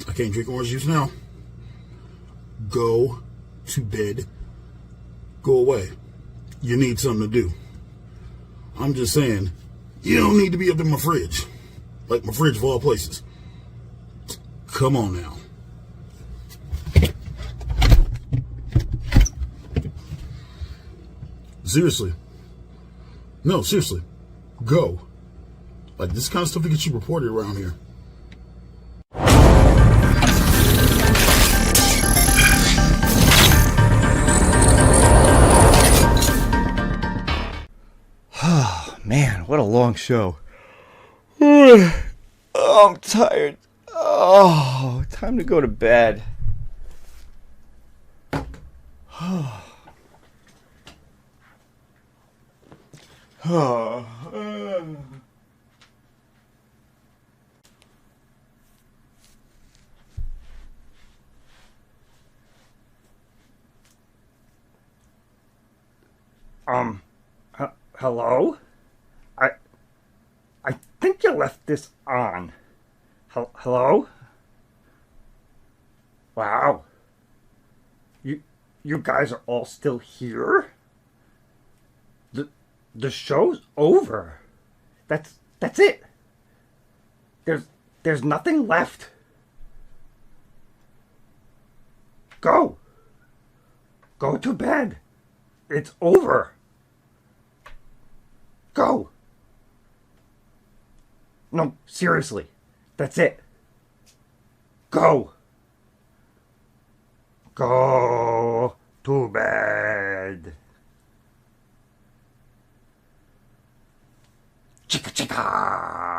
I can't drink orange juice now. Go to bed. Go away. You need something to do. I'm just saying, you don't need to be up in my fridge. Like my fridge of all places. Come on now. Seriously. No, seriously. Go. Like, this kind of stuff that gets you reported around here.
Oh, man, what a long show. Oh, I'm tired. Oh, time to go to bed. Hello? I think you left this on. Hello? Wow. You guys are all still here? The show's over. That's it. There's nothing left. Go. Go to bed. It's over. Go. No, seriously. That's it. Go. Go to bed. Chicka chicka.